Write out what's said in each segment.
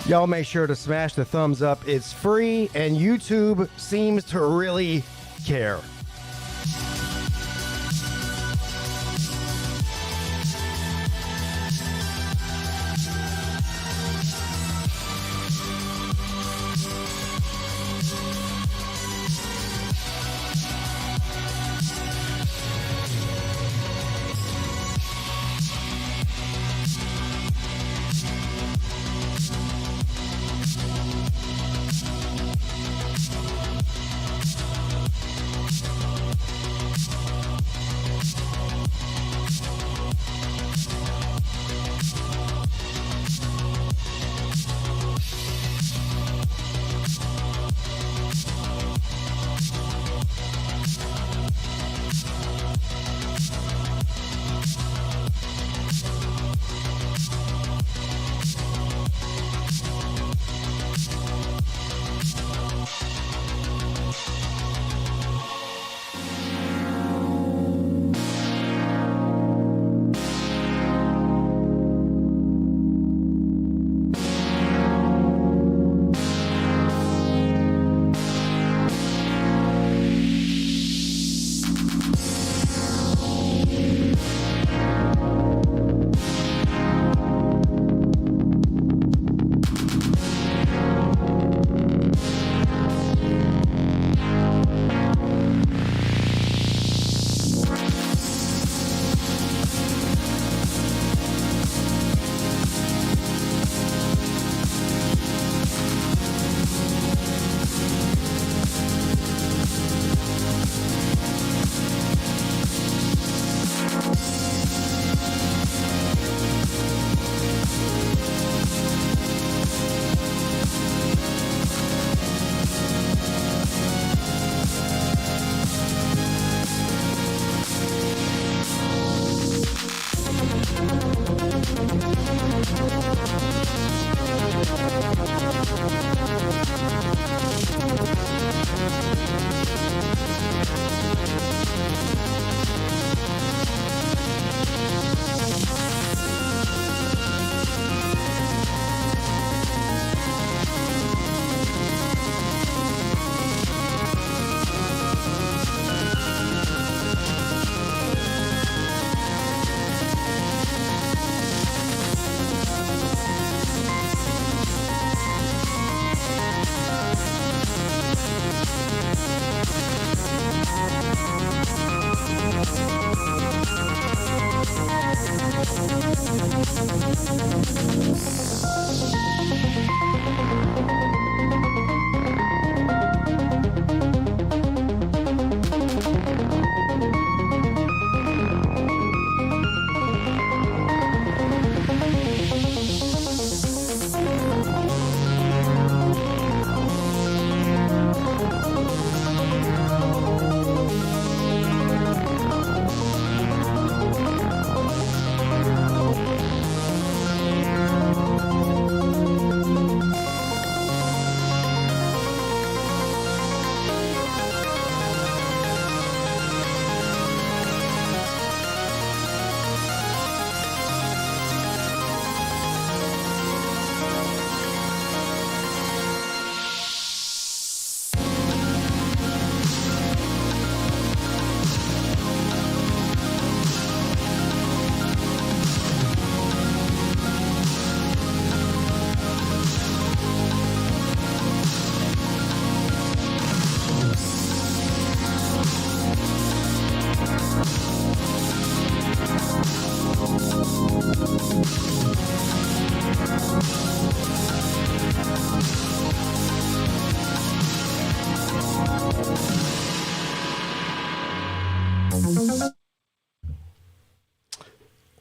Y'all make sure to smash the thumbs up. It's free, and YouTube seems to really care.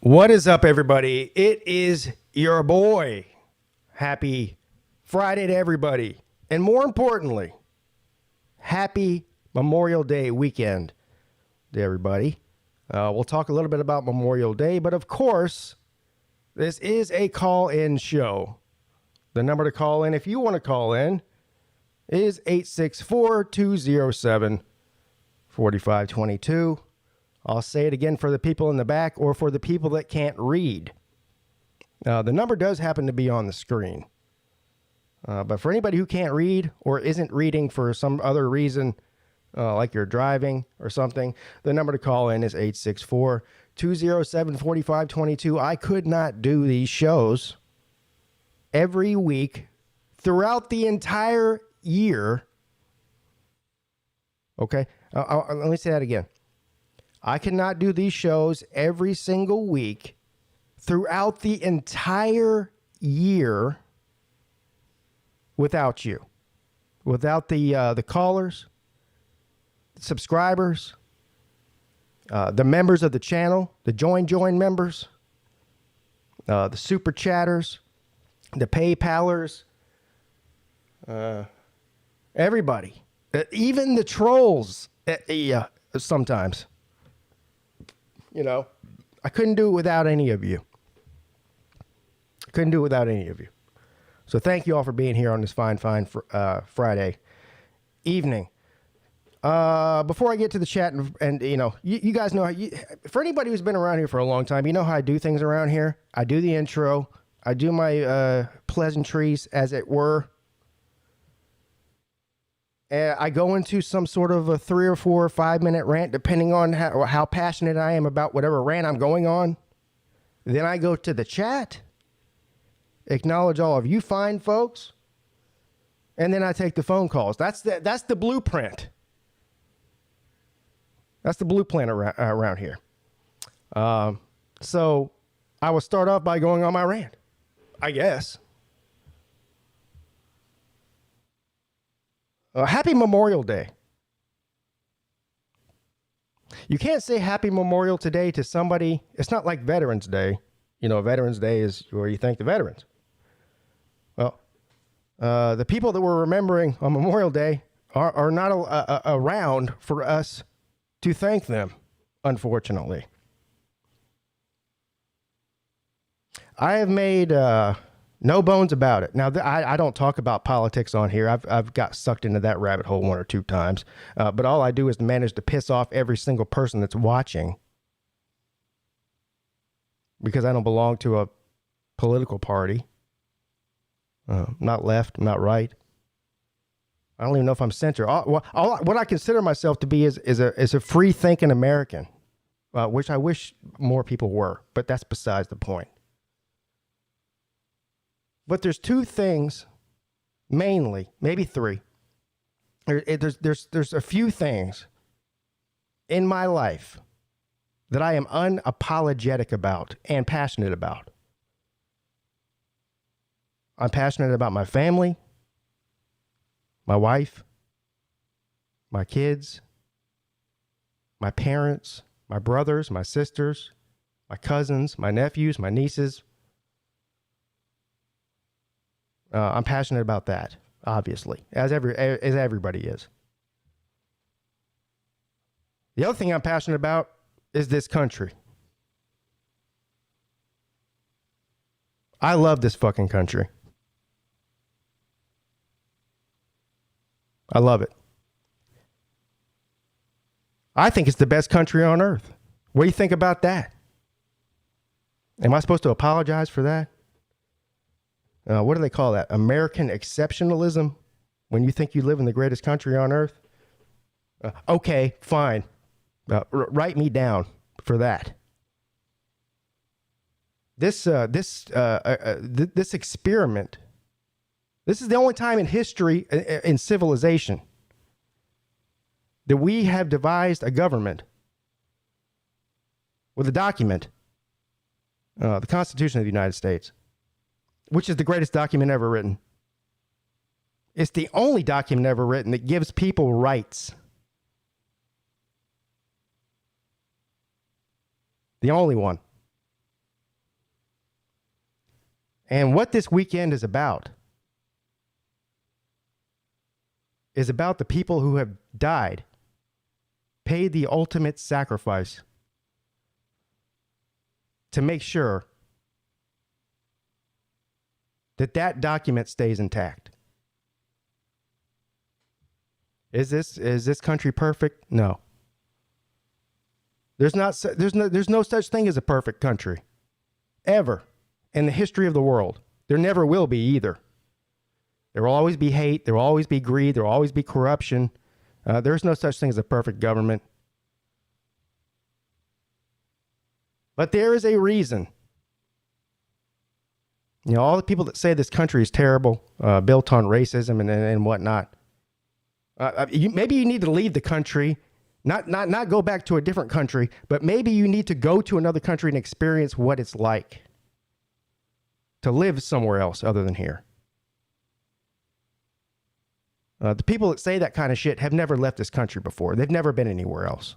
What is up, everybody? It is your boy. Happy Friday to everybody. And more importantly, happy Memorial Day weekend to everybody. We'll talk a little bit about Memorial Day, but of course, this is a call-in show. The number to call in, if you want to call in, is 864-207-4522. I'll say it again for the people in the back or for the people that can't read. The number does happen to be on the screen. But for anybody who can't read or isn't reading for some other reason, like you're driving or something, the number to call in is 864-207-4522. I could not do these shows every week throughout the entire year. Okay, let me say that again. I cannot do these shows every single week throughout the entire year without you, without the callers, subscribers, the members of the channel, the join members, the super chatters, the PayPalers, everybody, even the trolls. Sometimes, I couldn't do it without any of you. So thank you all for being here on this fine Friday evening. Before I get to the chat, and you guys know for anybody who's been around here for a long time, you know how I do things around here. I do the intro. I do my pleasantries, as it were. And I go into some sort of a 3 or 4 or 5 minute rant, depending on how passionate I am about whatever rant I'm going on. Then I go to the chat, acknowledge all of you fine folks, and then I take the phone calls. That's the blueprint. That's the blueprint around here. So I will start off by going on my rant, I guess. Happy Memorial Day. You can't say Happy Memorial today to somebody. It's not like Veterans Day. Veterans Day is where you thank the veterans. Well, the people that we're remembering on Memorial Day are not around for us to thank them, unfortunately. I have made no bones about it. Now, I don't talk about politics on here. I've got sucked into that rabbit hole 1 or 2 times. But all I do is manage to piss off every single person that's watching, because I don't belong to a political party. Not left, not right. I don't even know if I'm center. What I consider myself to be is a free-thinking American, which I wish more people were, but that's besides the point. But there's 2 things, mainly, maybe 3. There's a few things in my life that I am unapologetic about and passionate about. I'm passionate about my family, my wife, my kids, my parents, my brothers, my sisters, my cousins, my nephews, my nieces. I'm passionate about that, obviously, as everybody is. The other thing I'm passionate about is this country. I love this fucking country. I love it. I think it's the best country on earth. What do you think about that? Am I supposed to apologize for that? What do they call that? American exceptionalism? When you think you live in the greatest country on earth? Okay, fine. Write me down for that. This experiment, this is the only time in history, in civilization, that we have devised a government with a document, the Constitution of the United States, which is the greatest document ever written. It's the only document ever written that gives people rights. The only one. And what this weekend is about the people who have died, paid the ultimate sacrifice to make sure that document stays intact. Is this country perfect? No. There's no such thing as a perfect country, ever, in the history of the world. There never will be either. There will always be hate. There will always be greed. There will always be corruption. There's no such thing as a perfect government. But there is a reason. You know, all the people that say this country is terrible, built on racism and whatnot. Maybe you need to leave the country, not go back to a different country, but maybe you need to go to another country and experience what it's like to live somewhere else other than here. The people that say that kind of shit have never left this country before. They've never been anywhere else.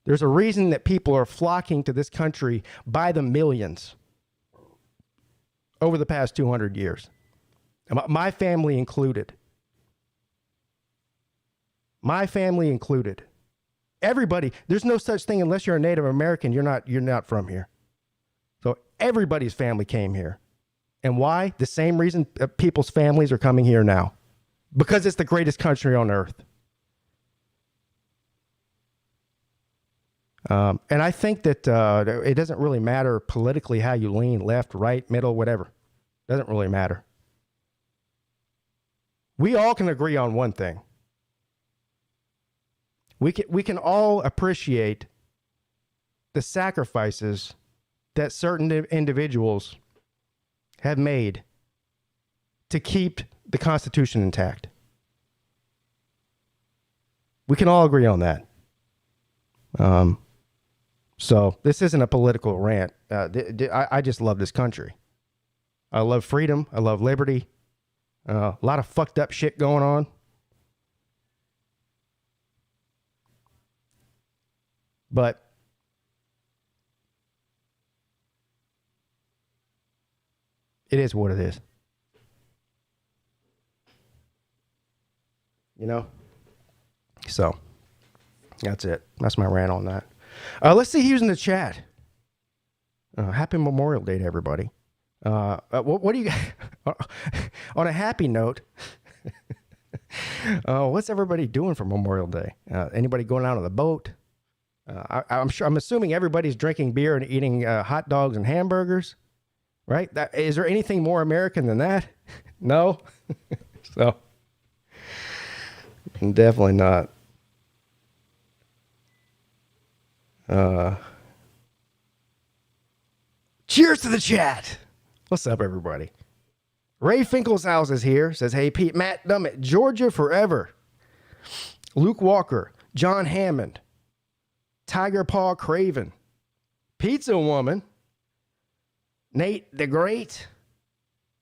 There's a reason that people are flocking to this country by the millions over the past 200 years. My family included. My family included. Everybody, there's no such thing unless you're a Native American, you're not from here. So everybody's family came here. And why? The same reason people's families are coming here now. Because it's the greatest country on earth. And I think that it doesn't really matter politically how you lean, left, right, middle, whatever. Doesn't really matter. We all can agree on one thing. We can all appreciate the sacrifices that certain individuals have made to keep the Constitution intact. We can all agree on that. So this isn't a political rant. I just love this country. I love freedom. I love liberty. A lot of fucked up shit going on. But it is what it is. You know? So, that's it. That's my rant on that. Let's see who's in the chat. Happy Memorial Day to everybody. What do you on a happy note? What's everybody doing for Memorial Day? Anybody going out on the boat? I'm assuming everybody's drinking beer and eating hot dogs and hamburgers, right? Is there anything more American than that? No. So definitely not. Cheers to the chat. What's up, everybody? Ray Finkel's is here. Says, hey, Pete, Matt Dummett, Georgia forever. Luke Walker, John Hammond, Tiger Paw Craven, Pizza Woman, Nate the Great,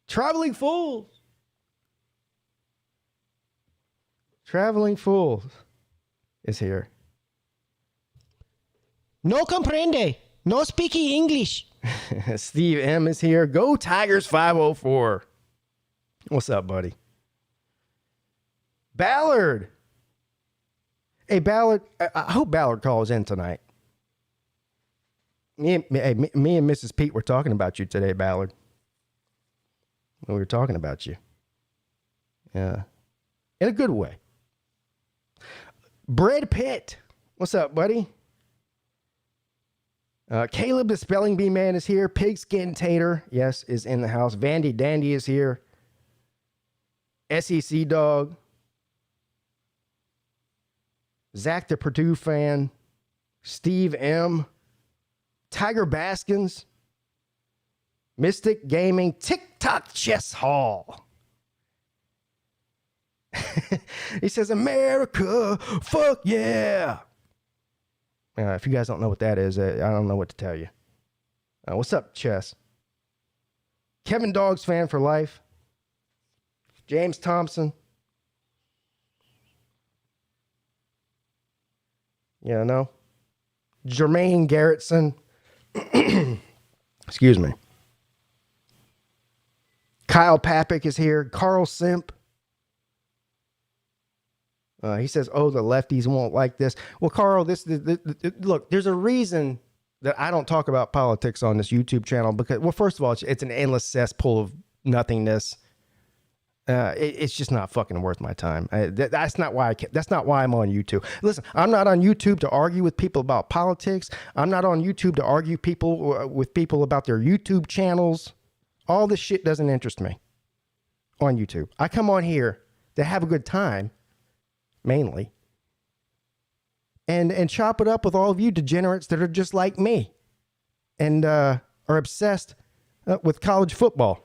Traveling Fools. Traveling Fools is here. No comprende. No speaking English. Steve M is here. Go Tigers 504. What's up, buddy? Ballard. Hey, Ballard. I hope Ballard calls in tonight. Me and Mrs. Pete were talking about you today, Ballard. We were talking about you. Yeah. In a good way. Brad Pitt. What's up, buddy? Caleb, the spelling bee man, is here. Pigskin Tater, yes, is in the house. Vandy Dandy is here. SEC Dog. Zach, the Purdue fan. Steve M. Tiger Baskins. Mystic Gaming. TikTok Chess Hall. He says, America, fuck yeah. If you guys don't know what that is, I don't know what to tell you. What's up, Chess? Kevin Dogs fan for life. James Thompson. Yeah, no. Jermaine Garrettson. Excuse me. Kyle Papik is here. Carl Simp. He says, oh, the lefties won't like this. Well, Carl, look, there's a reason that I don't talk about politics on this YouTube channel because, well, first of all, it's an endless cesspool of nothingness. It's just not fucking worth my time. That's not why I'm on YouTube. Listen, I'm not on YouTube to argue with people about politics. I'm not on YouTube to argue with people about their YouTube channels. All this shit doesn't interest me. on YouTube. I come on here to have a good time, mainly, and chop it up with all of you degenerates that are just like me and are obsessed with college football.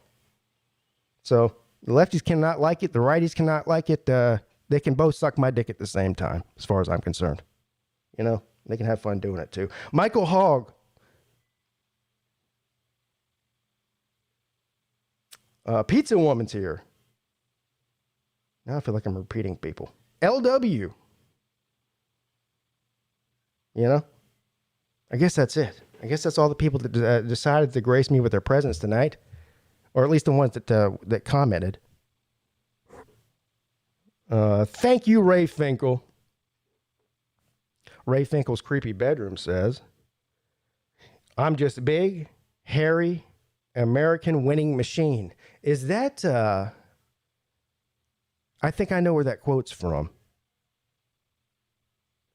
So the lefties cannot like it. The righties cannot like it. They can both suck my dick at the same time, as far as I'm concerned. You know, they can have fun doing it too. Michael Hogg. Pizza Woman's here. Now I feel like I'm repeating people. LW. You know? I guess that's it. I guess that's all the people that decided to grace me with their presence tonight. Or at least the ones that commented. Thank you, Ray Finkel. Ray Finkel's creepy bedroom says, I'm just a big, hairy, American winning machine. Is that, I think I know where that quote's from.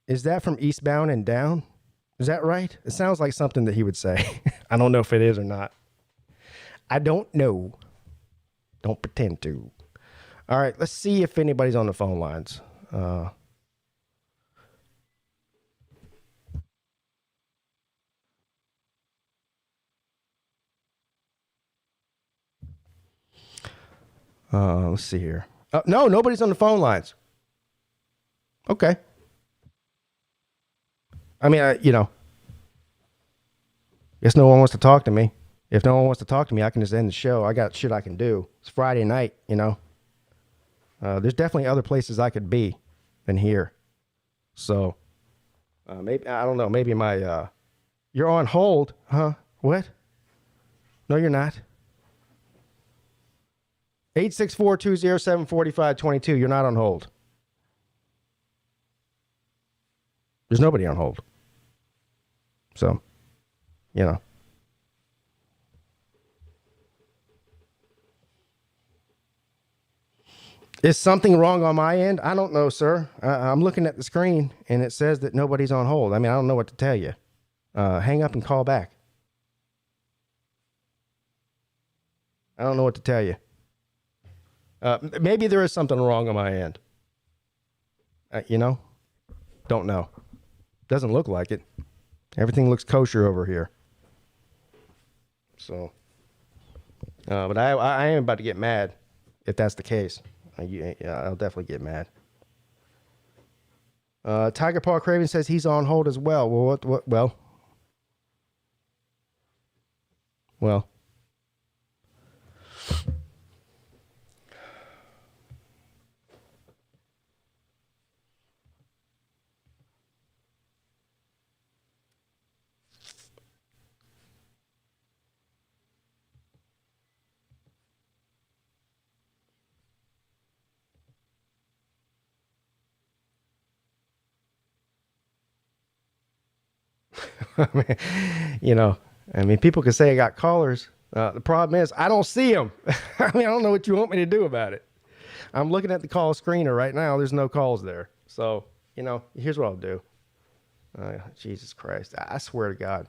Is that from Eastbound and Down? Is that right? It sounds like something that he would say. I don't know if it is or not. I don't know. Don't pretend to. All right, let's see if anybody's on the phone lines. Let's see here. No, nobody's on the phone lines. Okay. I mean, guess no one wants to talk to me. If no one wants to talk to me, I can just end the show. I got shit I can do. It's Friday night, There's definitely other places I could be than here. So, maybe, I don't know, maybe my, you're on hold, huh? What? No, you're not. 864-207-4522. You're not on hold. There's nobody on hold. So, Is something wrong on my end? I don't know, sir. I'm looking at the screen, and it says that nobody's on hold. I mean, I don't know what to tell you. Hang up and call back. I don't know what to tell you. Maybe there is something wrong on my end. Don't know. Doesn't look like it. Everything looks kosher over here. So, but I am about to get mad if that's the case. I'll definitely get mad. Tiger Paw Craven says he's on hold as well. Well, what? Well. People can say I got callers. The problem is I don't see them. I don't know what you want me to do about it. I'm looking at the call screener right now. There's no calls there. So, here's what I'll do. Jesus Christ. I swear to God.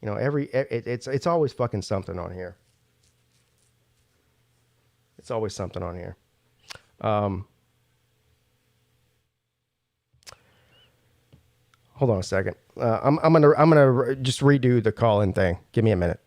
It's always fucking something on here. It's always something on here. Hold on a second. I'm gonna just redo the call-in thing. Give me a minute.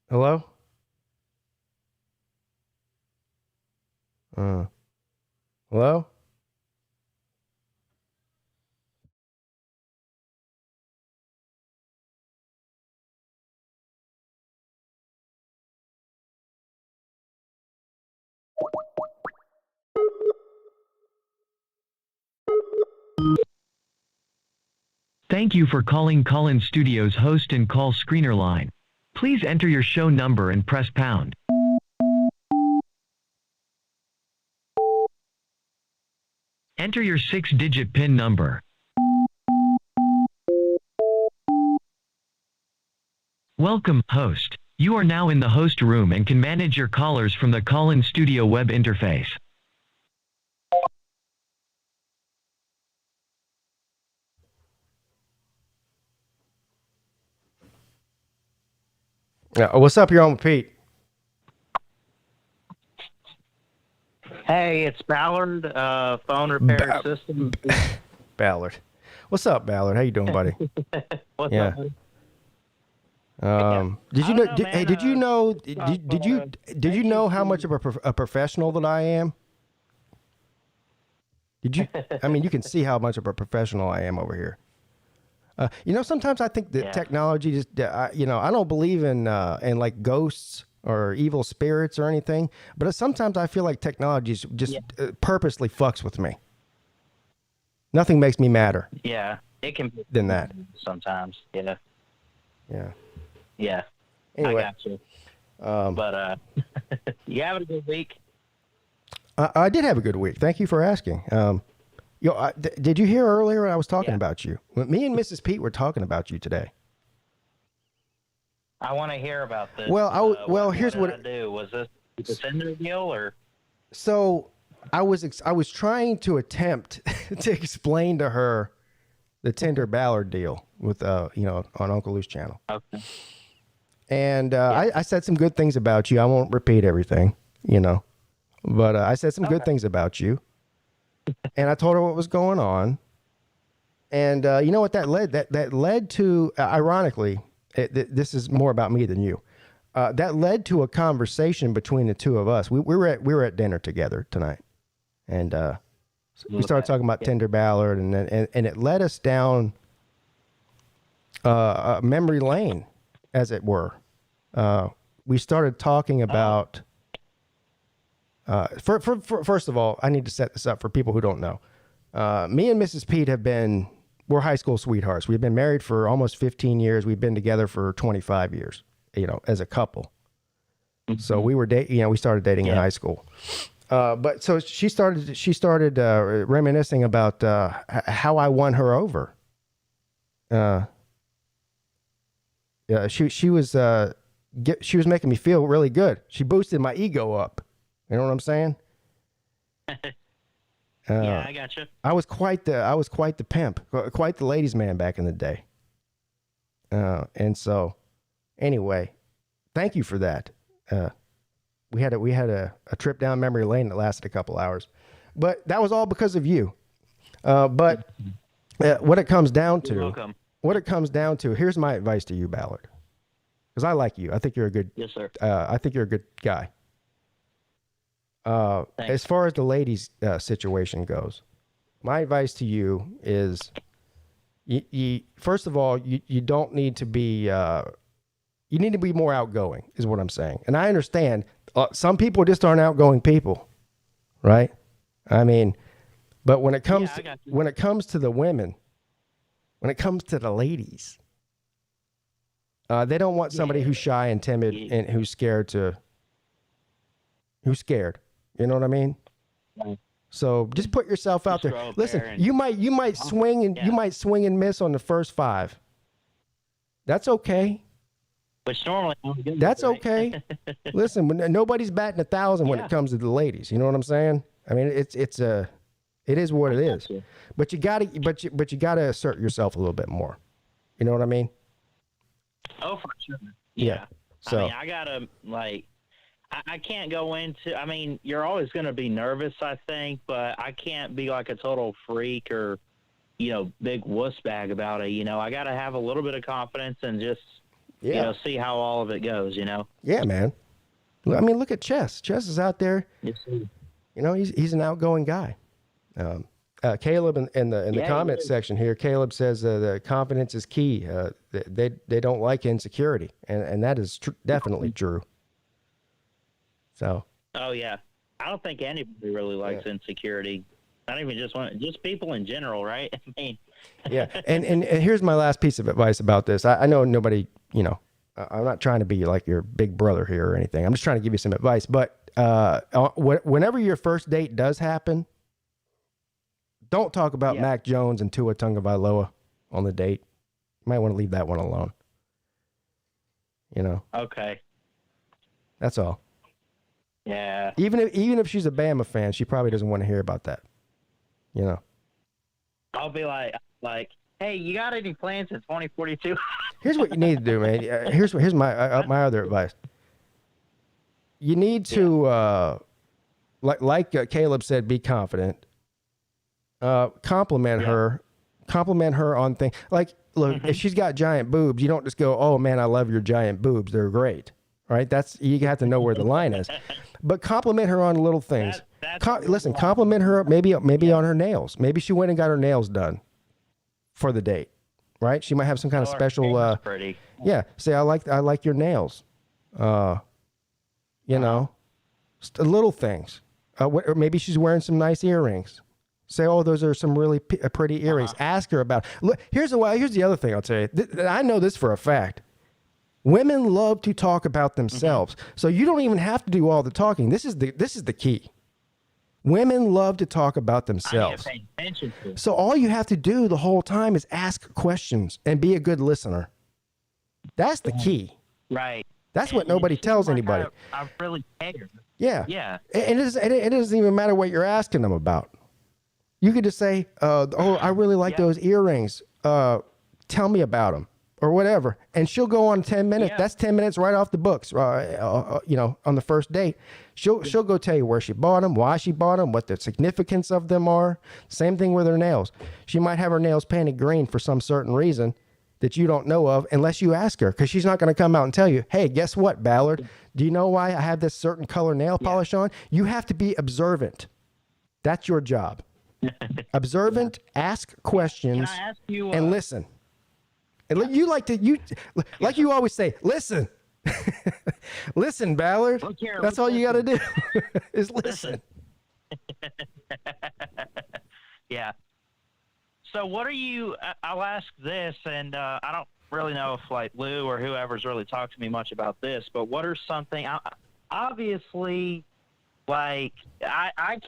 Hello? Hello? Thank you for calling Call-In Studios host and call screener line. Please enter your show number and press pound. Enter your 6-digit PIN number. Welcome, host. You are now in the host room and can manage your callers from the Call-In Studio web interface. What's up? You're on with Pete. Hey, it's Ballard, phone repair system. Ballard. What's up, Ballard? How you doing, buddy? What's Yeah. up? Did you I know? don't know, man, Did you know? Did you know how much of a professional that I am? Did you? I mean, you can see how much of a professional I am over here. Sometimes I think that technology just, I don't believe in like ghosts or evil spirits or anything, but sometimes I feel like technology just purposely fucks with me. Nothing makes me madder. Yeah, it can be than that sometimes. Yeah. Yeah. Yeah. Anyway, I got you. But you having a good week? I did have a good week. Thank you for asking. Did you hear earlier I was talking about you? Me and Mrs. Peete were talking about you today. I want to hear about this. Well, here's what I do. Was this the Tinder deal or? So I was trying to attempt to explain to her the Tinder Ballard deal with on Uncle Lou's channel. Okay. And I said some good things about you. I won't repeat everything, but I said some good things about you. And I told her what was going on. And you know what that led? That led to, ironically, this is more about me than you. That led to a conversation between the two of us. We were at dinner together tonight, and we started talking about Tinder Ballard, and it led us down memory lane, as it were. We started talking about. First of all, I need to set this up for people who don't know. Me and Mrs. Peete we're high school sweethearts. We've been married for almost 15 years. We've been together for 25 years, as a couple. Mm-hmm. So we were we started dating in high school. But so she started reminiscing about how I won her over. She was making me feel really good. She boosted my ego up. You know what I'm saying? Yeah, I got you. I was quite the pimp, quite the ladies' man back in the day. And so, anyway, thank you for that. We had a trip down memory lane that lasted a couple hours, but that was all because of you. But what it comes down to, here's my advice to you, Ballard, because I like you. I think you're a good. Yes, sir. I think you're a good guy. As far as the ladies' situation goes, my advice to you is, you first of all, you don't need to be, you need to be more outgoing, is what I'm saying. And I understand some people just aren't outgoing people, right? I mean, but when it comes to the women, when it comes to the ladies, they don't want somebody who's shy and timid and who's scared. You know what I mean? Right. So just put yourself out there. Listen, you might swing and miss on the first 5. That's okay. Which normally that's okay. Listen, nobody's batting 1,000 when it comes to the ladies. You know what I'm saying? I mean, it is what it is. But you gotta assert yourself a little bit more. You know what I mean? Oh, for sure. Yeah. So I mean, I gotta I can't go into. I mean, you're always going to be nervous, I think, but I can't be like a total freak or, big wuss bag about it. I got to have a little bit of confidence and just, see how all of it goes. Yeah, man. I mean, look at Chess. Chess is out there. Yes, sir. He's an outgoing guy. Caleb in the comment section here, Caleb says the confidence is key. They don't like insecurity, and that is definitely true. So. Oh yeah, I don't think anybody really likes insecurity. Not even just people in general, right? I mean, Yeah. And here's my last piece of advice about this. I know nobody, I'm not trying to be like your big brother here or anything. I'm just trying to give you some advice. But whenever your first date does happen, don't talk about Mac Jones and Tua Tagovailoa on the date. You might want to leave that one alone. Okay. That's all. Yeah. Even if she's a Bama fan, she probably doesn't want to hear about that. I'll be like, hey, you got any plans in 2042? Here's what you need to do, man. Here's my my other advice. You need to, like Caleb said, be confident. Compliment her. Compliment her on things. Like, look, if she's got giant boobs, you don't just go, "Oh man, I love your giant boobs. They're great." Right? You have to know where the line is. But compliment her on little things. Listen, compliment her maybe on her nails. Maybe she went and got her nails done for the date. Right? She might have some kind of special. Pretty. Yeah. Say, I like your nails. Little things. Or maybe she's wearing some nice earrings. Say, oh, those are some really pretty earrings. Ask her about. Look, here's the other thing I'll tell you. I know this for a fact. Women love to talk about themselves, so you don't even have to do all the talking. This is the key. Women love to talk about themselves. I need to pay attention to. So all you have to do the whole time is ask questions and be a good listener. That's the key. Right. That's what nobody tells anybody. I really care. Yeah. Yeah. It doesn't even matter what you're asking them about. You could just say, "Oh, I really like those earrings. Tell me about them." Or whatever, and she'll go on 10 minutes. Yeah. That's 10 minutes right off the books. On the first date, she'll go tell you where she bought them, why she bought them, what the significance of them are. Same thing with her nails. She might have her nails painted green for some certain reason that you don't know of, unless you ask her, because she's not going to come out and tell you, "Hey, guess what, Ballard? Do you know why I have this certain color nail polish on?" You have to be observant. That's your job. Observant. Ask questions. Can I ask you, and listen. And you like you always say, listen. Listen, Ballard. Look here, that's all you got to do is listen. Yeah. So what are you, I'll ask this, and I don't really know if Lou or whoever's really talked to me much about this, but what are something, obviously, I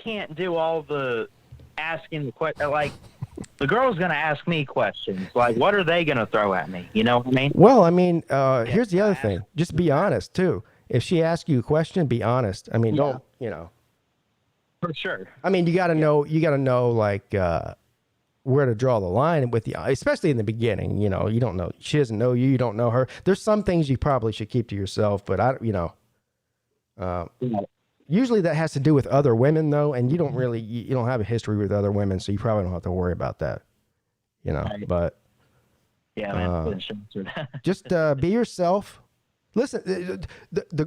can't do all the asking the question, the girl's going to ask me questions. What are they going to throw at me? You know what I mean? Well, here's the other thing. Just be honest, too. If she asks you a question, be honest. Don't. For sure. You got to know. You got to know, where to draw the line with especially in the beginning. You don't know. She doesn't know you. You don't know her. There's some things you probably should keep to yourself. But usually that has to do with other women, though, and you don't have a history with other women, so you probably don't have to worry about that, Right. But Yeah, man. just be yourself. Listen,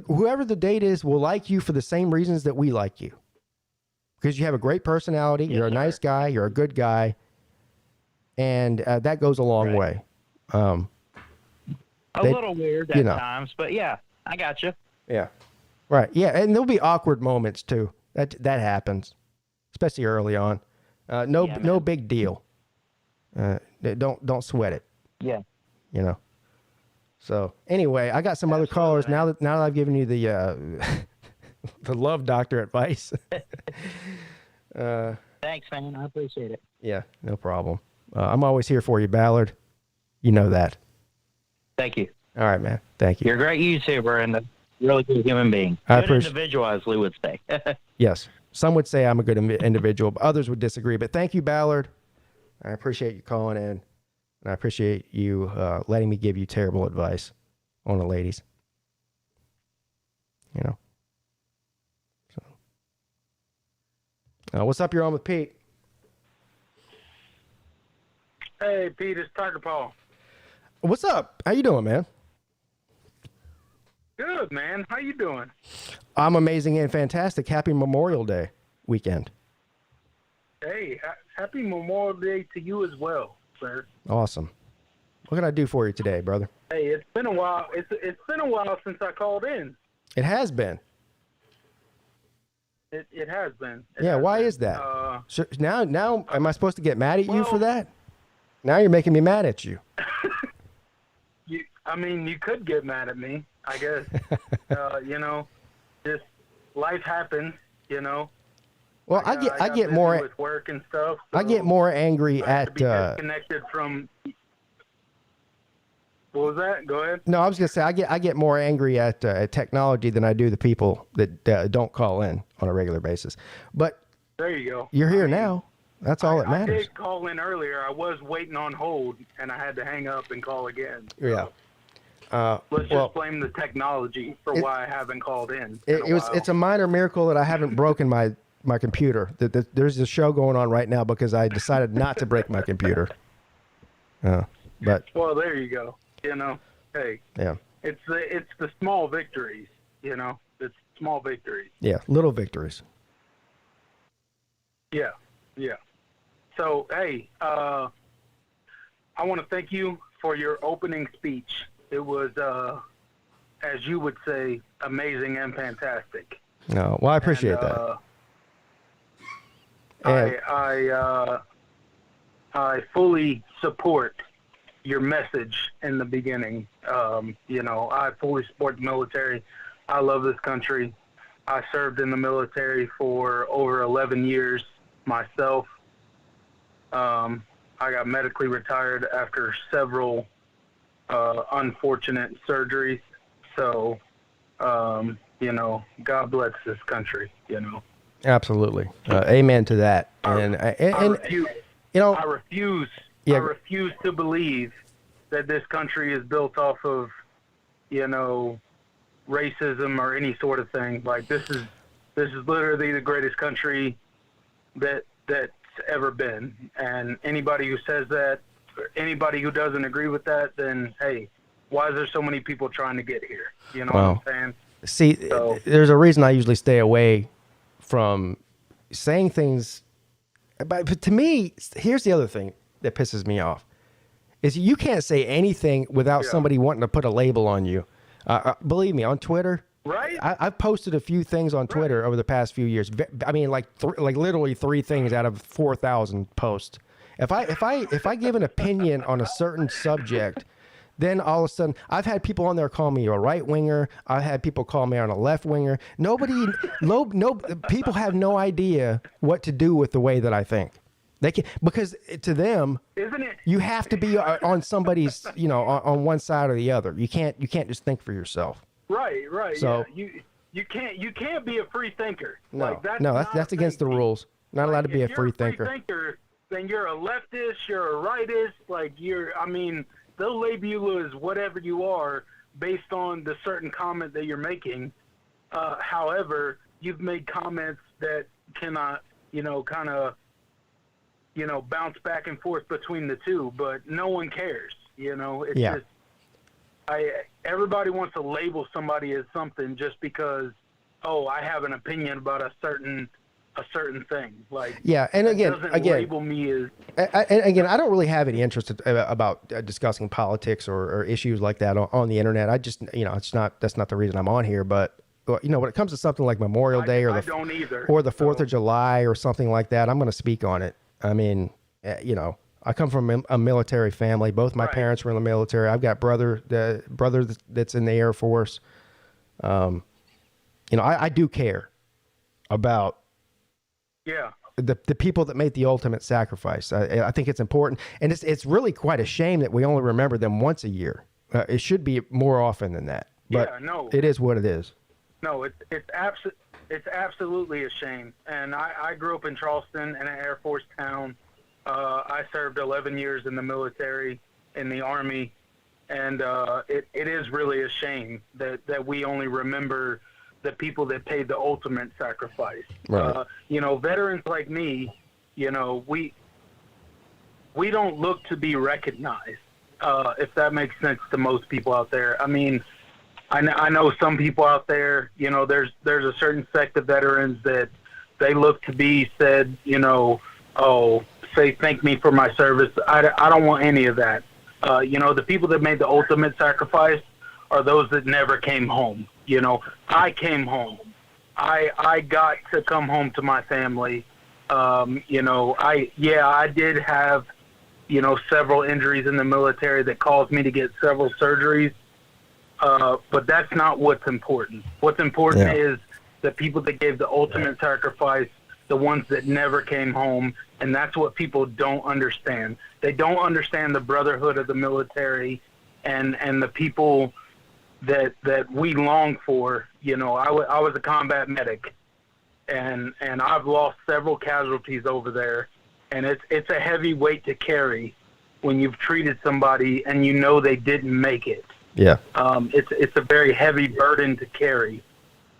whoever the date is will like you for the same reasons that we like you, because you have a great personality, you're a nice guy, you're a good guy, and that goes a long way. A little weird at times, but yeah, I got you. Yeah. Right. Yeah, and there'll be awkward moments too. That happens, especially early on. No big deal. Don't sweat it. Yeah. So anyway, I got some other callers now that I've given you the the love doctor advice. Thanks, man. I appreciate it. Yeah, no problem. I'm always here for you, Ballard. You know that. Thank you. All right, man. Thank you. You're a great YouTuber and a really good human being. I Good appreciate. individual, as Lou would say. Yes. Some would say I'm a good individual, but others would disagree. But thank you, Ballard. I appreciate you calling in, and I appreciate you letting me give you terrible advice on the ladies. So, what's up? You're on with Pete. Hey, Pete, it's Tiger Paul. What's up? How you doing, man? Good, man. How you doing? I'm amazing and fantastic. Happy Memorial Day weekend. Hey, happy Memorial Day to you as well, sir. Awesome. What can I do for you today, brother? Hey, it's been a while. It's been a while since I called in. It has been. It has been. Yeah, why is that? So now, am I supposed to get mad at you for that? Now you're making me mad at you. You could get mad at me, I guess. Just life happens, Well, I get busy more with work and stuff. I get more angry I have at. to be disconnected from. What was that? Go ahead. No, I was gonna say I get more angry at technology than I do the people that don't call in on a regular basis. But there you go. You're here now. That's all that matters. I did call in earlier. I was waiting on hold, and I had to hang up and call again. So Yeah. Let's just blame the technology for why I haven't called in. It's a minor miracle that I haven't broken my computer. There's a show going on right now because I decided not to break my computer. But well, there you go. Hey, yeah, it's the small victories. It's small victories. Yeah, little victories. Yeah. So hey, I want to thank you for your opening speech. It was, as you would say, amazing and fantastic. No, well, I appreciate that. I fully support your message in the beginning. I fully support the military. I love this country. I served in the military for over 11 years myself. I got medically retired after several unfortunate surgeries. So, God bless this country, Absolutely. Amen to that. I refuse to believe that this country is built off of, racism or any sort of thing. Like this is literally the greatest country that's ever been. And anybody who says that, anybody who doesn't agree with that, then hey, why is there so many people trying to get here? You know what I'm saying? See, there's a reason I usually stay away from saying things. But to me, here's the other thing that pisses me off is you can't say anything without somebody wanting to put a label on you. Believe me, on Twitter, right? I've posted a few things on Twitter over the past few years. I mean, like literally 3 things out of 4,000 posts. If I give an opinion on a certain subject, then all of a sudden I've had people on there call me a right winger. I've had people call me on a left winger. People have no idea what to do with the way that I think. They can, because to them, isn't it? You have to be on somebody's, on one side or the other. You can't just think for yourself. Right. So yeah. You can't be a free thinker. No, that's against the rules. Not allowed to be a free thinker. Then you're a leftist, you're a rightist, they'll label you as whatever you are based on the certain comment that you're making. However, you've made comments that cannot, kind of, bounce back and forth between the two, but no one cares. It's just, everybody wants to label somebody as something just because, I have an opinion about a certain thing. Like, yeah, and again, label me as. Again, I don't really have any interest about discussing politics or issues like that on the internet. I just, that's not the reason I'm on here. But when it comes to something like Memorial Day or the 4th of July or something like that, I'm going to speak on it. I mean, I come from a military family. Both my parents were in the military. I've got brother that's in the Air Force. I do care about the people that made the ultimate sacrifice. I think it's important, and it's really quite a shame that we only remember them once a year. It should be more often than that. But it is what it is. No, it's absolutely a shame. And I grew up in Charleston in an Air Force town. I served 11 years in the military, in the Army, and it is really a shame that we only remember the people that paid the ultimate sacrifice. Right. Veterans like me, we don't look to be recognized, if that makes sense to most people out there. I mean, I know some people out there, there's a certain sect of veterans that they look to be said, say thank me for my service. I don't want any of that. The people that made the ultimate sacrifice are those that never came home. I came home, I got to come home to my family. I did have, several injuries in the military that caused me to get several surgeries. But that's not what's important. What's important is the people that gave the ultimate sacrifice, the ones that never came home, and that's what people don't understand. They don't understand the brotherhood of the military and the people that we long for. I was a combat medic, and I've lost several casualties over there, and it's a heavy weight to carry when you've treated somebody and they didn't make it. Yeah. It's a very heavy burden to carry.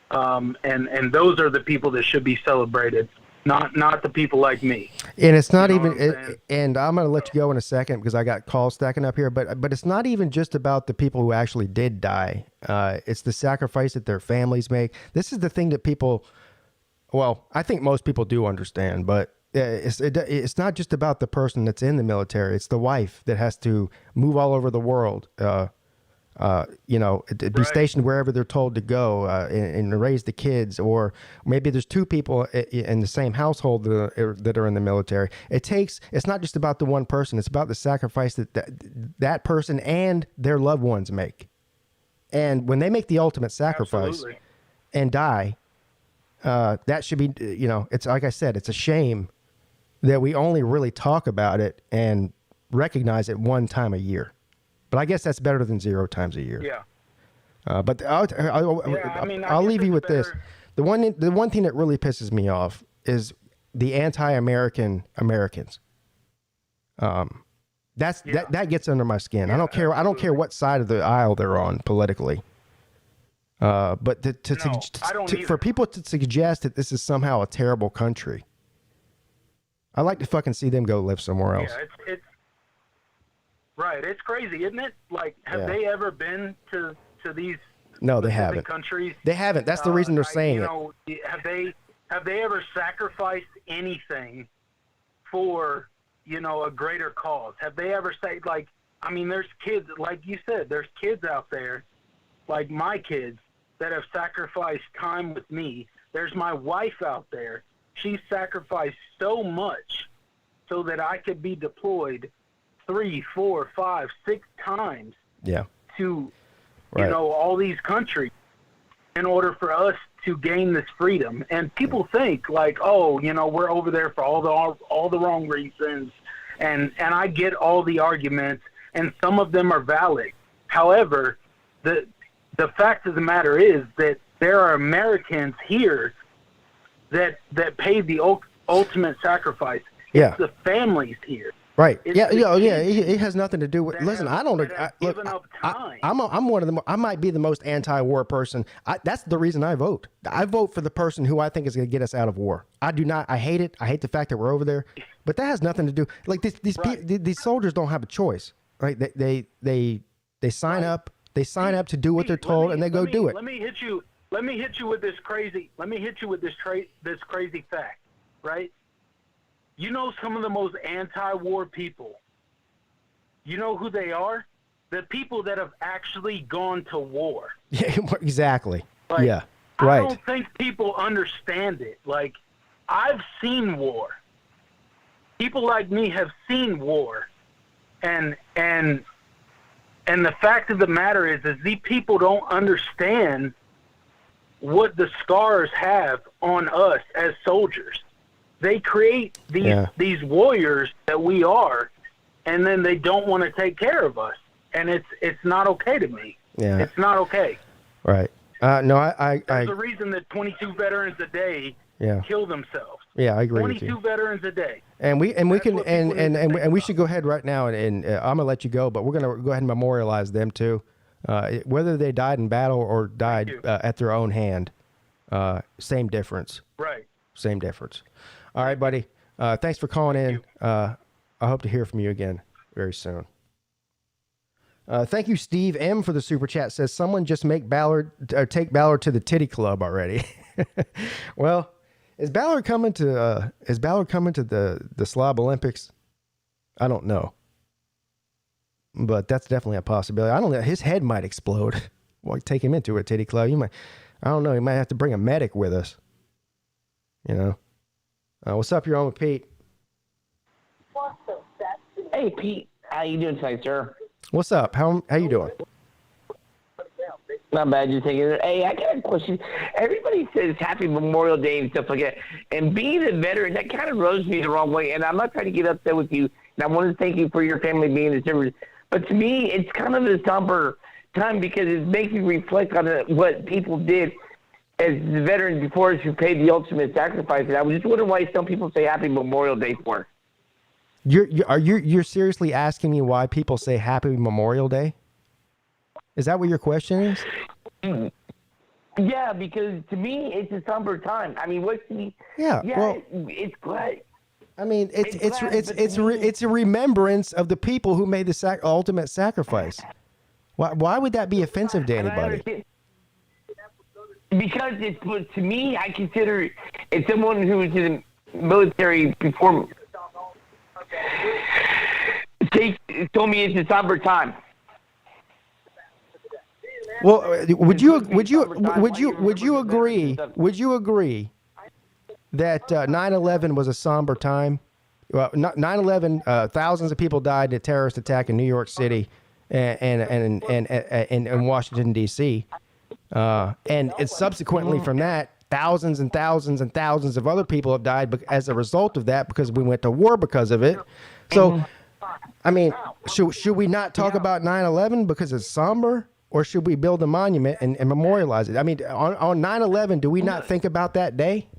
And those are the people that should be celebrated, not the people like me. And it's not and I'm going to let you go in a second because I got calls stacking up here, but it's not even just about the people who actually did die. It's the sacrifice that their families make. This is the thing that I think most people do understand, but it's not just about the person that's in the military. It's the wife that has to move all over the world, be stationed wherever they're told to go, and raise the kids, or maybe there's two people in the same household that are in the military. It's not just about the one person. It's about the sacrifice that person and their loved ones make. And when they make the ultimate sacrifice and die, that should be, it's like I said, it's a shame that we only really talk about it and recognize it one time a year. But I guess that's better than 0 times a year. Yeah. But I'll leave you with this. The one thing that really pisses me off is the anti-American Americans. That gets under my skin. Yeah, I don't care what side of the aisle they're on politically. But for people to suggest that this is somehow a terrible country, I like to fucking see them go live somewhere else. Yeah, it's right. It's crazy, isn't it? Like, have they ever been to these? No, they haven't. Countries. They haven't. That's the reason they're saying it. Have they ever sacrificed anything for a greater cause? Have they ever said, like, there's kids, like you said, there's kids out there, like my kids, that have sacrificed time with me. There's my wife out there. She sacrificed so much so that I could be deployed 3, 4, 5, 6 times to all these countries in order for us to gain this freedom. And people think like, we're over there for all the wrong reasons, and I get all the arguments, and some of them are valid. However, the fact of the matter is that there are Americans here that paid the ultimate sacrifice. It's the families here. Right. It has nothing to do with. Listen, I don't. Given up time. I'm one of them. I might be the most anti-war person. That's the reason I vote. I vote for the person who I think is going to get us out of war. I do not. I hate it. I hate the fact that we're over there. But that has nothing to do. Like these soldiers don't have a choice, right? They sign up. They sign up to do what they're told, and they go do it. Let me hit you with this crazy. Let me hit you with this crazy fact, right? Some of the most anti-war people, you know who they are? The people that have actually gone to war. Yeah, exactly. Like, yeah, right. I don't think people understand it. Like, I've seen war. People like me have seen war. And the fact of the matter is these people don't understand what the scars have on us as soldiers. They create these warriors that we are, and then they don't want to take care of us, and it's not okay to me. Yeah, it's not okay. Right. No, There's a reason that 22 veterans a day kill themselves. Yeah, I agree with you. 22 veterans a day. And we should go ahead right now, and I'm gonna let you go, but we're gonna go ahead and memorialize them too, whether they died in battle or died at their own hand. Same difference. Right. Same difference. All right, buddy. Thanks for calling in. I hope to hear from you again very soon. Thank you, Steve M, for the super chat. Says someone just take Ballard to the titty club already. Well, is Ballard coming to the Slob Olympics? I don't know, but that's definitely a possibility. I don't know. His head might explode. Well, take him into a titty club. You might. I don't know. He might have to bring a medic with us. You know. What's up? You're on with Pete. Hey, Pete. How you doing tonight, sir? What's up? How you doing? Not bad. Just taking it. Hey, I got a question. Everybody says Happy Memorial Day and stuff like that. And being a veteran, that kind of rubs me the wrong way. And I'm not trying to get upset with you. And I want to thank you for your family being a service. But to me, it's kind of a somber time because it makes me reflect on what people did as the veterans before us who paid the ultimate sacrifice. And I was just wondering why some people say Happy Memorial Day for. You're seriously asking me why people say Happy Memorial Day? Is that what your question is? Yeah, because to me it's a somber time. I mean, what's the? Yeah, well, it's glad. I mean, it's a remembrance of the people who made the ultimate sacrifice. Why would that be offensive to anybody? Because to me, I consider it's someone who was in the military before. They told me it's a somber time. Well, would you agree that 9/11 was a somber time? Well, 9/11, thousands of people died in a terrorist attack in New York City and Washington D.C. And subsequently from that, thousands and thousands and thousands of other people have died as a result of that because we went to war because of it. So, I mean, should we not talk about 9/11 because it's somber? Or should we build a monument and memorialize it? I mean, on 9/11, do we not think about that day?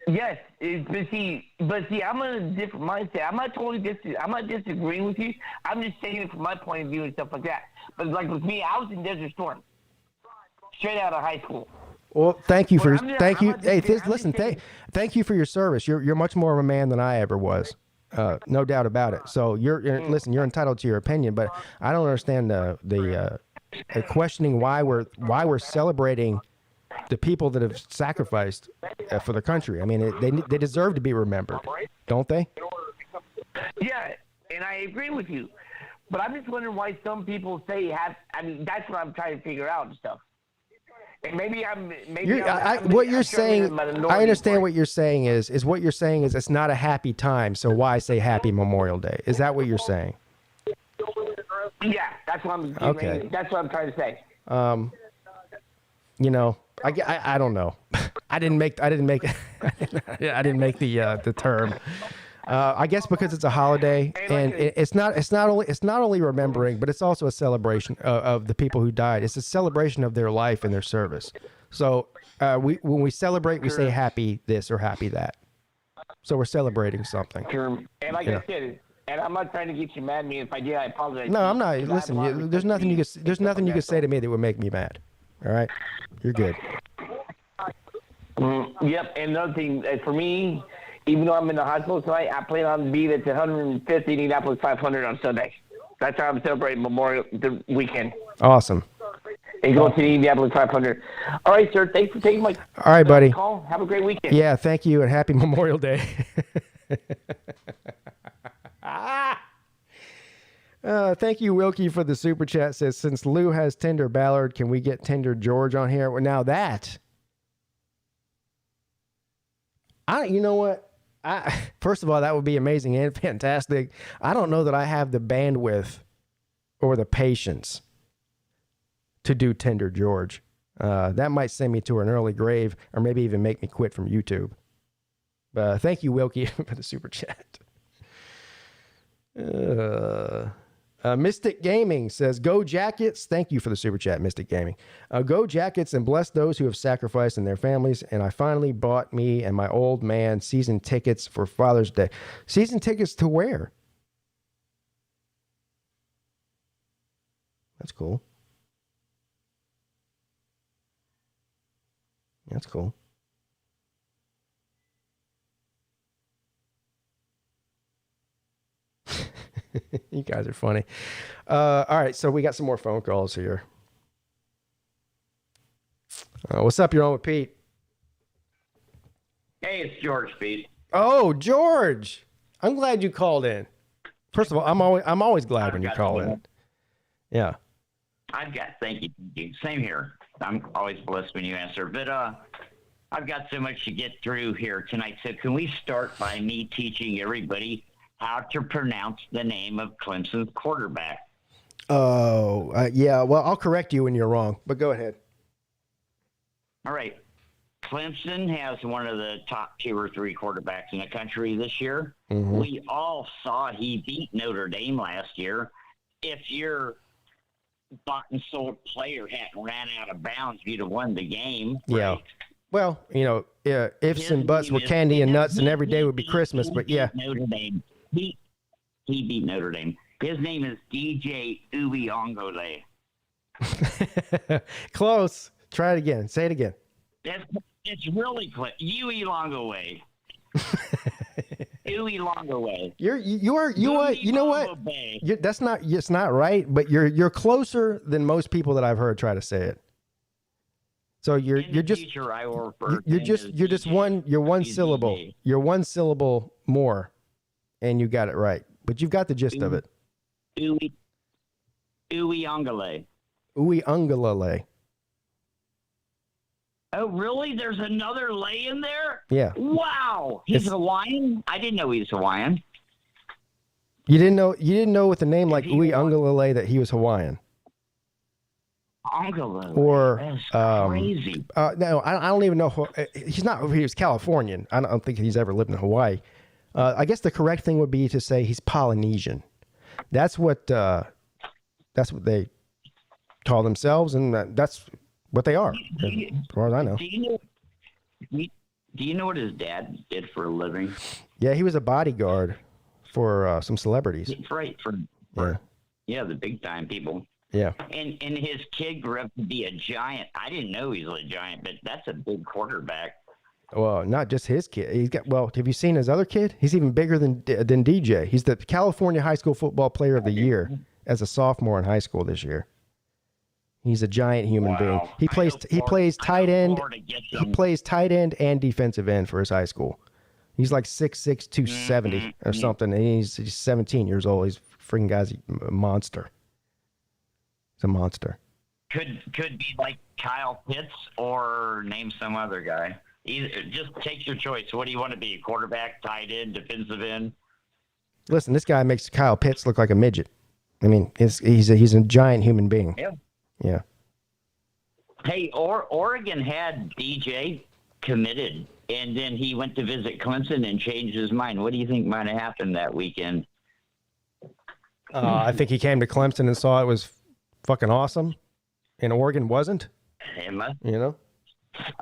Yes, but see, I'm in a different mindset. I'm not disagreeing with you. I'm just saying it from my point of view and stuff like that. But like with me, I was in Desert Storm, straight out of high school. Well, thank you thank you for your service. You're much more of a man than I ever was. No doubt about it. So listen, you're entitled to your opinion, but I don't understand the questioning why we're celebrating the people that have sacrificed for the country. I mean, they deserve to be remembered, don't they? Yeah, and I agree with you, but I'm just wondering why some people say I mean, that's what I'm trying to figure out and stuff. And what you're saying, I understand what you're saying is it's not a happy time, so why say Happy Memorial Day? Is that what you're saying? Yeah, that's what I'm okay. That's what I'm trying to say. You know, I don't know. I didn't make the term. I guess because it's a holiday, and it's not only remembering, but it's also a celebration of the people who died. It's a celebration of their life and their service. So when we celebrate, we say happy this or happy that. So we're celebrating something. Sure. And like I said, and I'm not trying to get you mad at me. If I did, I apologize. No, I'm not. Listen, there's nothing you can say to me that would make me mad. All right, you're good. Yep. And another thing, for me, even though I'm in the hospital tonight, I plan on being at the 150th Indianapolis 500 on Sunday. That's how I'm celebrating Memorial the weekend. Awesome. And go to the Indianapolis 500. All right, sir. Thanks for taking my All right, buddy. call. Have a great weekend. Yeah, thank you, and happy Memorial Day. Thank you, Wilkie, for the super chat. Says, since Lou has Tender Ballard, can we get Tender George on here? Well, now that, you know what? First of all, that would be amazing and fantastic. I don't know that I have the bandwidth or the patience to do Tender George. That might send me to an early grave or maybe even make me quit from YouTube. Thank you, Wilkie, for the super chat. Mystic Gaming says, go Jackets. Thank you for the super chat, Mystic Gaming. Go Jackets and bless those who have sacrificed and their families. And I finally bought me and my old man season tickets for Father's Day. Season tickets to where? That's cool. That's cool. You guys are funny. All right, so we got some more phone calls here. What's up? You're on with Pete. Hey, it's George, Pete. Oh, George! I'm glad you called in. First of all, I'm always glad when you call in. Yeah. Thank you. Same here. I'm always blessed when you answer. But I've got so much to get through here tonight. So can we start by me teaching everybody how to pronounce the name of Clemson's quarterback? Oh, yeah. Well, I'll correct you when you're wrong, but go ahead. All right. Clemson has one of the top 2 or 3 quarterbacks in the country this year. Mm-hmm. We all saw he beat Notre Dame last year. If your bought and sold player hadn't ran out of bounds, you'd have won the game. Yeah. Right? Well, ifs and buts were candy and nuts, and every day would be Christmas. But yeah, Notre Dame. He beat Notre Dame. His name is DJ Uiagalelei. Close. Try it again. Say it again. It's really close. Uiagalelei. Uiagalelei. You know what? That's not. It's not right. But you're closer than most people that I've heard try to say it. So you're just one syllable. DJ. You're one syllable more, and you got it right. But you've got the gist of it. Uiagalelei. Uiagalelei. Oh, really? There's another lay in there? Yeah. Wow. He's Hawaiian? I didn't know he was Hawaiian. You didn't know with a name like Uiagalelei that he was Hawaiian. Uiagalelei. Or That's crazy. no, I don't even know. He's not. He was Californian. I don't think he's ever lived in Hawaii. I guess the correct thing would be to say he's Polynesian. That's what they call themselves, and that's what they are, as far as I know. Do you know what his dad did for a living? Yeah, he was a bodyguard for some celebrities. Right, for the big time people. Yeah. And his kid grew up to be a giant. I didn't know he was a giant, but that's a big quarterback. Well, not just his kid. Have you seen his other kid? He's even bigger than DJ. He's the California High School Football Player of the Year as a sophomore in high school this year. He's a giant human being. He plays tight end. He plays tight end and defensive end for his high school. He's like 6'6", 270 or something. And he's 17 years old. He's freaking guy's a monster. He's a monster. Could be like Kyle Pitts or name some other guy. Just take your choice. What do you want to be? Quarterback, tight end, defensive end? Listen, this guy makes Kyle Pitts look like a midget. I mean, he's a giant human being. Yeah. Yeah. Hey, Oregon had DJ committed, and then he went to visit Clemson and changed his mind. What do you think might have happened that weekend? I think he came to Clemson and saw it was fucking awesome, and Oregon wasn't. It must. You know?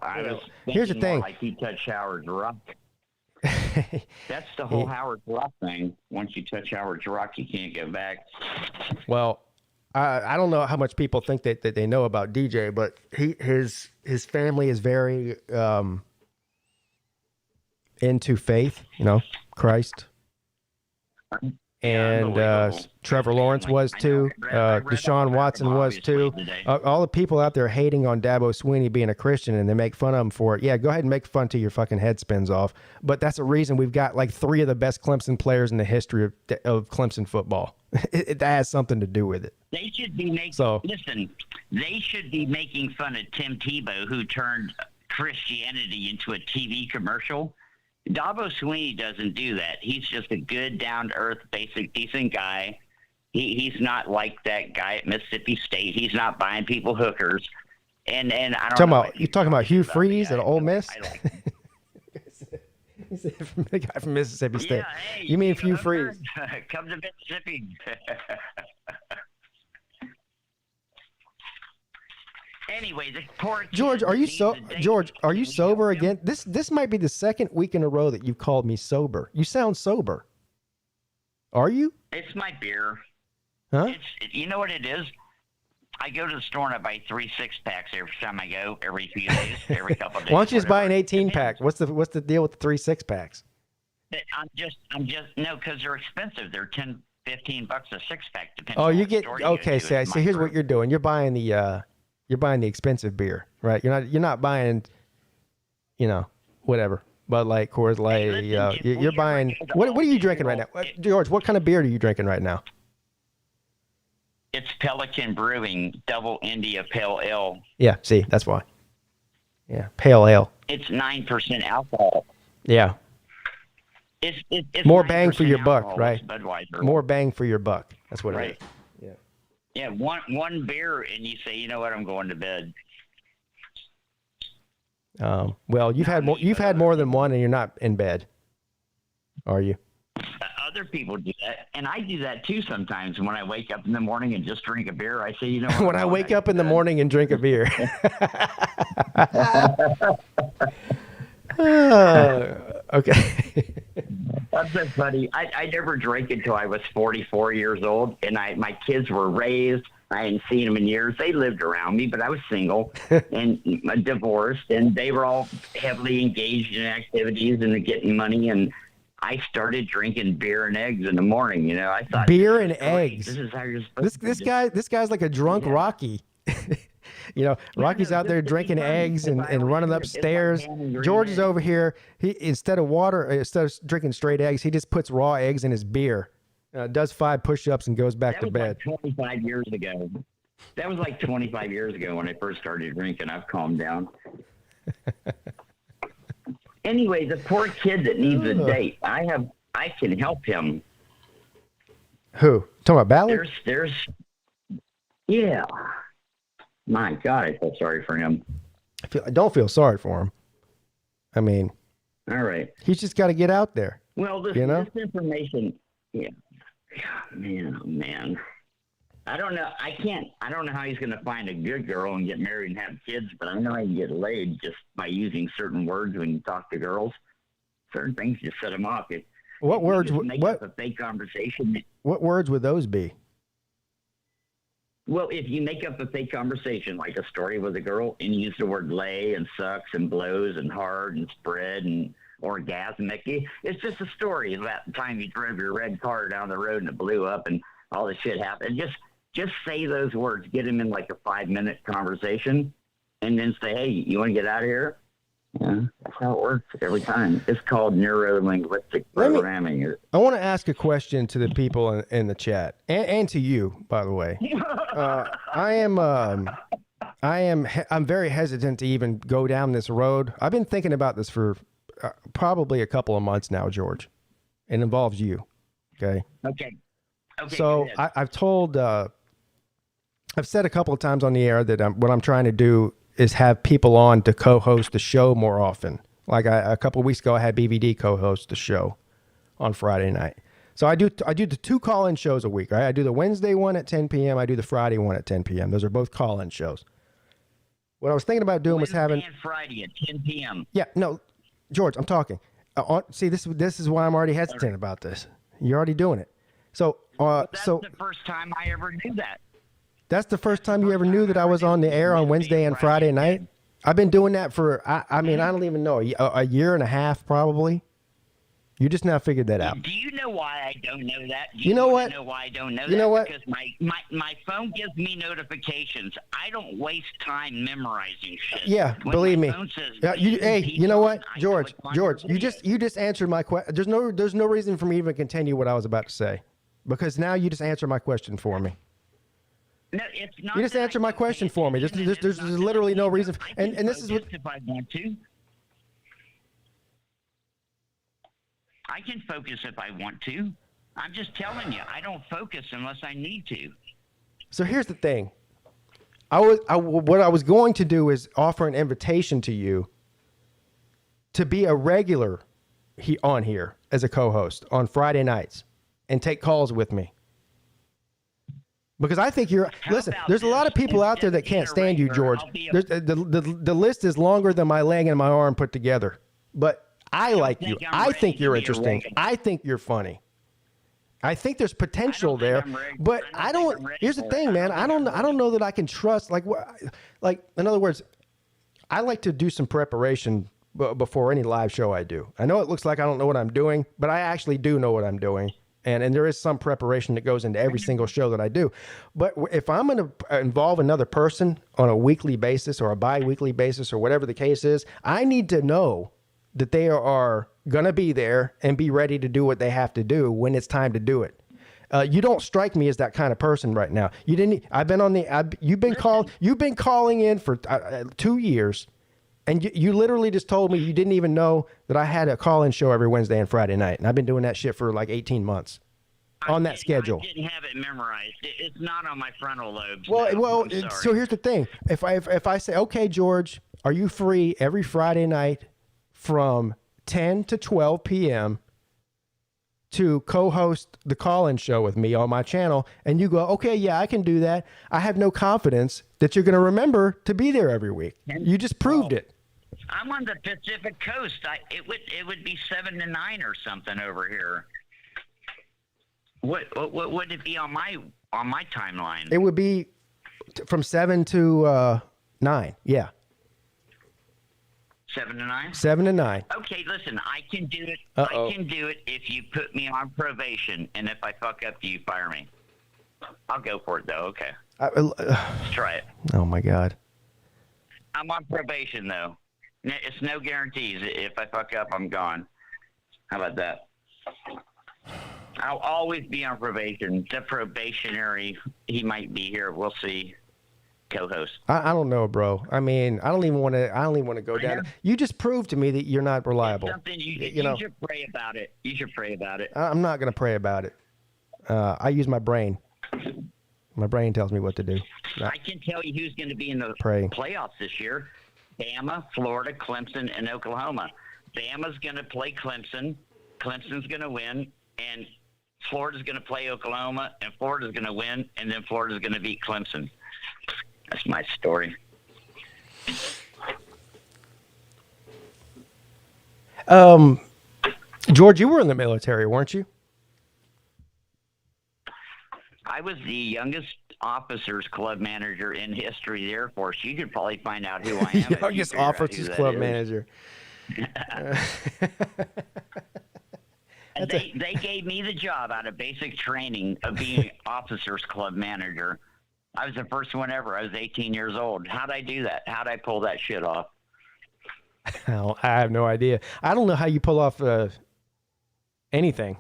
I was Here's the thinking thing. more like he touched Howard's rock. That's the whole Howard's rock thing. Once you touch Howard's rock, you can't go back. Well, I don't know how much people think that they know about DJ, but his family is very into faith, Christ. And Trevor Lawrence was too. Deshaun Watson was too. All the people out there hating on Dabo Swinney being a Christian, and they make fun of him for it. Yeah, go ahead and make fun till your fucking head spins off. But that's a reason we've got like 3 of the best Clemson players in the history of Clemson football. That has something to do with it. They should be making. Listen, they should be making fun of Tim Tebow, who turned Christianity into a TV commercial. Dabo Swinney doesn't do that. He's just a good, down-to-earth, basic, decent guy. He's not like that guy at Mississippi State. He's not buying people hookers. And I don't know. You're talking about Hugh Freeze at Ole Miss? I like him. The guy from Mississippi State. Yeah, hey, you mean Hugh Freeze? Come to Mississippi. Anyway, the court. George, are you sober again? This might be the second week in a row that you've called me sober. You sound sober. Are you? It's my beer. Huh? You know what it is? I go to the store and I buy 3 6-packs every time I go, every few days, every couple of days. Why don't you just buy an 18-pack? What's the deal with the 3 6-packs? I'm just no, because they're expensive. They're $10, $15 a 6-pack. Oh, you get okay. So here's what you're doing. You're buying the expensive beer, right? You're not buying, whatever. Bud Light, Coors Light. You're buying. What are you drinking right now, George? What kind of beer are you drinking right now? It's Pelican Brewing Double India Pale Ale. Yeah, see, that's why. Yeah, pale ale. It's 9% alcohol. Yeah. It's More bang for 9% your buck, alcohol, right? Budweiser. More bang for your buck. That's what Right. it is. Yeah. Yeah, one beer, and you say, you know what, I'm going to bed. Well, you've had more than one, and you're not in bed, are you? Other people do that, and I do that too sometimes. When I wake up in the morning and just drink a beer, I say, you know what, When I wake up in the morning and drink a beer. Okay. That's so funny. I never drank until I was 44 years old, and my kids were raised. I hadn't seen them in years. They lived around me, but I was single and divorced, and they were all heavily engaged in activities and getting money, and I started drinking beer and eggs in the morning. I thought, beer and eggs. This is how you're supposed This guy's like a drunk Rocky. Rocky's out there drinking eggs and running upstairs. George is over here. He instead of drinking straight eggs, he just puts raw eggs in his beer, does 5 push-ups, and goes back to bed. Like 25 years ago. That was like 25 years ago when I first started drinking. I've calmed down. Anyway, the poor kid that needs a date, I can help him. Who? Talking about Ballard? Yeah. My God, I feel sorry for him. I don't feel sorry for him. I mean, all right, he's just got to get out there. Well, this information, yeah. Man. I don't know. I don't know how he's going to find a good girl and get married and have kids, but I know he can get laid just by using certain words when you talk to girls. Certain things just set him off. What words? Make up a fake conversation. What words would those be? Well, if you make up a fake conversation, like a story with a girl, and you use the word lay and sucks and blows and hard and spread and orgasmic, it's just a story about the time you drove your red car down the road and it blew up and all this shit happened. Just say those words, get them in like a 5-minute conversation, and then say, hey, you want to get out of here? Yeah, that's how it works every time. It's called neuro-linguistic programming. I want to ask a question to the people in the chat, and to you, by the way. I'm very hesitant to even go down this road. I've been thinking about this for probably a couple of months now, George. It involves you. Okay. So I've told, I've said a couple of times on the air that what I'm trying to do is have people on to co-host the show more often. Like a couple of weeks ago, I had BVD co-host the show on Friday night. So I do the 2 call-in shows a week. Right? I do the Wednesday one at 10 p.m. I do the Friday one at 10 p.m. Those are both call-in shows. What I was thinking about doing was having Friday at 10 p.m. Yeah, no, George, I'm talking. See, this is why I'm already hesitant about this. You're already doing it. So, that's the first time I ever knew that. That's the first time you ever knew that I was on the air on Wednesday and Friday night? I've been doing that for, I mean, I don't even know, a year and a half probably. You just now figured that out. Do you know why I don't know that? You know what? Know why I don't know that? You know what? Because my phone gives me notifications. I don't waste time memorizing shit. Yeah, when believe my me. phone says Hey, you know what, George? You just answered my question. There's no reason for me to even continue what I was about to say, because now you just answered my question for me. No, it's not. You just answered my question for me. There's literally no reason. And this is what. If I want to. I can focus if I want to. I'm just telling you, I don't focus unless I need to. So here's the thing. What I was going to do is offer an invitation to you to be a regular on here as a co-host on Friday nights and take calls with me. Because I think there's a lot of people out there that can't stand you, George. The list is longer than my leg and my arm put together. But I like you. I think you're interesting. I think you're funny. I think there's potential there, but I don't. Here's the thing, man. I don't know that I can trust. Like in other words, I like to do some preparation before any live show I do. I know it looks like I don't know what I'm doing, but I actually do know what I'm doing, and there is some preparation that goes into every single show that I do. But if I'm going to involve another person on a weekly basis or a bi-weekly basis or whatever the case is, I need to know that they are going to be there and be ready to do what they have to do when it's time to do it. You don't strike me as that kind of person right now. You didn't. I've been on the. You've been calling in for 2 years, and you literally just told me you didn't even know that I had a call-in show every Wednesday and Friday night, and I've been doing that shit for like 18 months on that schedule. I didn't have it memorized. It's not on my frontal lobes. Well. So here's the thing. If I say, okay, George, are you free every Friday night from 10 to 12 p.m. to co-host the call-in show with me on my channel, and you go, okay, yeah, I can do that. I have no confidence that you're going to remember to be there every week. You just proved it. I'm on the Pacific Coast. It would be 7 to 9 or something over here. What would it be on my timeline? It would be from 7 to 9. Yeah. 7 to 9? 7 to 9. Okay, listen, I can do it. Uh-oh. I can do it if you put me on probation, and if I fuck up, you fire me. I'll go for it, though. Okay. Let's try it. Oh, my God. I'm on probation, though. It's no guarantees. If I fuck up, I'm gone. How about that? I'll always be on probation. The probationary, he might be here. We'll see. Co-host. I don't know, bro. I mean, I don't even want to go down. You just proved to me that you're not reliable. It's something you should pray about it. You should pray about it. I'm not going to pray about it. I use my brain. My brain tells me what to do. I can tell you who's going to be in the playoffs this year. Bama, Florida, Clemson, and Oklahoma. Bama's going to play Clemson. Clemson's going to win. And Florida's going to play Oklahoma. And Florida's going to win. And then Florida's going to beat Clemson. That's my story. George, you were in the military, weren't you? I was the youngest officers club manager in history of the Air Force. You could probably find out who I am. Youngest officers club manager. They gave me the job out of basic training of being officers club manager. I was the first one ever. I was 18 years old. How'd I do that? How'd I pull that shit off? I have no idea. I don't know how you pull off anything,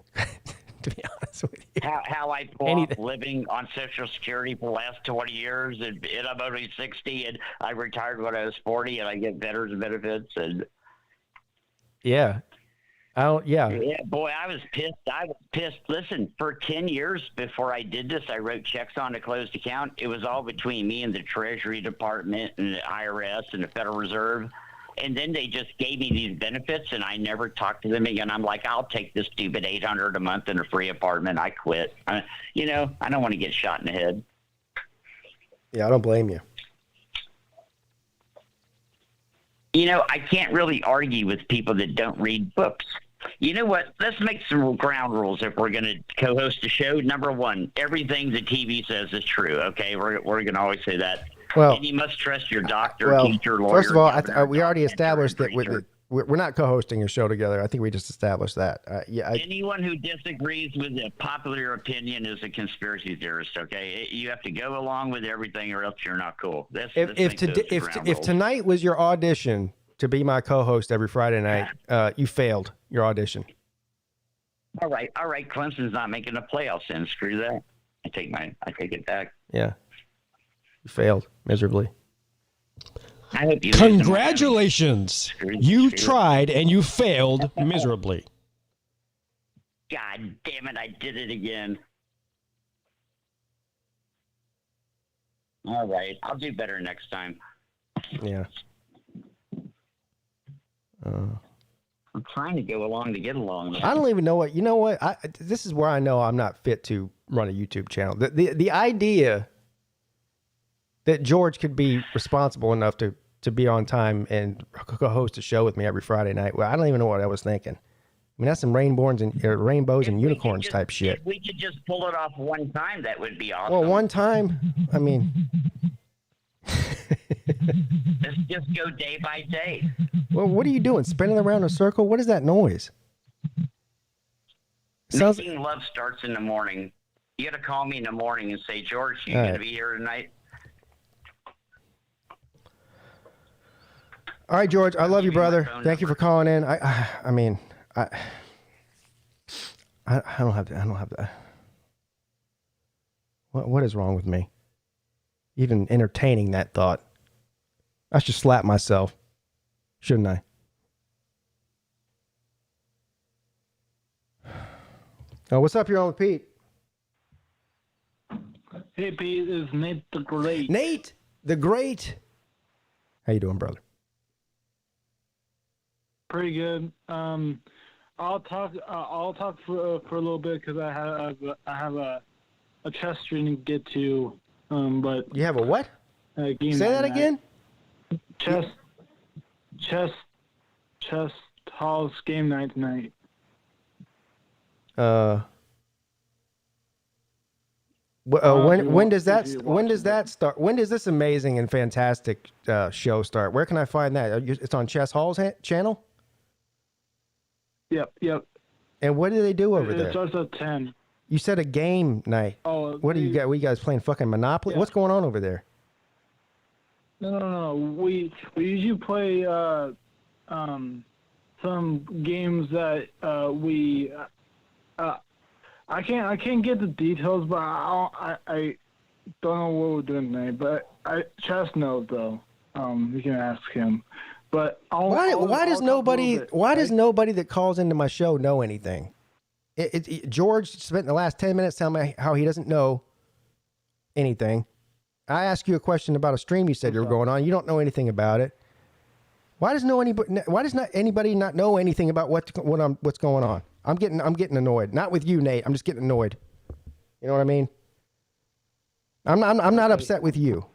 to be honest with you. How I pull off living on Social Security for the last 20 years, and I'm only 60, and I retired when I was 40, and I get veterans benefits. And yeah. Yeah, boy, I was pissed. Listen, for 10 years before I did this, I wrote checks on a closed account. It was all between me and the Treasury Department and the IRS and the Federal Reserve. And then they just gave me these benefits, and I never talked to them again. I'm like, I'll take this stupid $800 a month in a free apartment. I quit. I don't want to get shot in the head. Yeah, I don't blame you. I can't really argue with people that don't read books. You know what? Let's make some ground rules if we're going to co-host a show. Number one, everything the TV says is true. Okay, we're going to always say that. Well, and you must trust your doctor, teacher, lawyer. First of all, we already established that we're not co-hosting a show together. I think we just established that. Anyone who disagrees with the popular opinion is a conspiracy theorist. Okay, you have to go along with everything, or else you're not cool. If tonight was your audition to be my co-host every Friday night, you failed your audition. All right. Clemson's not making the playoffs. Then screw that. I take it back. Yeah, you failed miserably. I hope you Congratulations! You tried and you failed miserably. God damn it! I did it again. All right, I'll do better next time. Yeah. I'm trying to go along to get along. I don't even know what. You know what? This is where I know I'm not fit to run a YouTube channel. The idea that George could be responsible enough to be on time and host a show with me every Friday night. Well, I don't even know what I was thinking. I mean, that's some rainbows and unicorns type shit. If we could just pull it off one time, that would be awesome. Well, one time, I mean... Let's just go day by day. Well, what are you doing? Spinning around a circle? What is that noise? Making love starts in the morning. You got to call me in the morning and say, George, you going to be here tonight? All right, George. I love you, brother. Thank you for calling in. I mean, I don't have that. What is wrong with me? Even entertaining that thought. I should slap myself, shouldn't I? Oh, what's up? You're on with Pete. Hey, Pete, it's Nate the Great. Nate the Great. How you doing, brother? Pretty good. I'll talk for a little bit because I have a chess stream to get to. But You have a what? Game Say that night. again. Chess Hall's game night tonight. When does that start? When does this amazing and fantastic show start? Where can I find that? It's on Chess Hall's channel. Yep. And what do they do over there? It starts at 10. You said a game night. Oh, What do you got? We guys playing fucking Monopoly? Yeah. What's going on over there? No. We usually play some games that I can't get the details, but I don't know what we're doing tonight. But Chess knows though. You can ask him. But Why does nobody that calls into my show know anything? George spent the last 10 minutes telling me how he doesn't know anything. I asked you a question about a stream you said you were going on. You don't know anything about it. Why does not anybody not know anything about what's going on? I'm getting annoyed. Not with you, Nate. I'm just getting annoyed. You know what I mean? I'm not upset with you.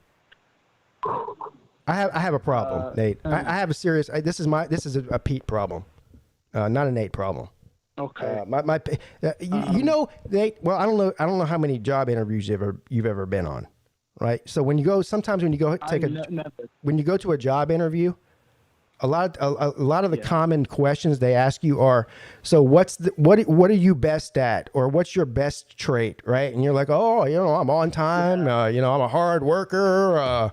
I have a problem, Nate. I have a serious. This is a Pete problem, not a Nate problem. Okay. You know, Nate. Well, I don't know how many job interviews you've ever been on, right? So when you go to a job interview, a lot of the common questions they ask you are, so what are you best at, or what's your best trait, right? And you're like, oh, I'm on time, I'm a hard worker,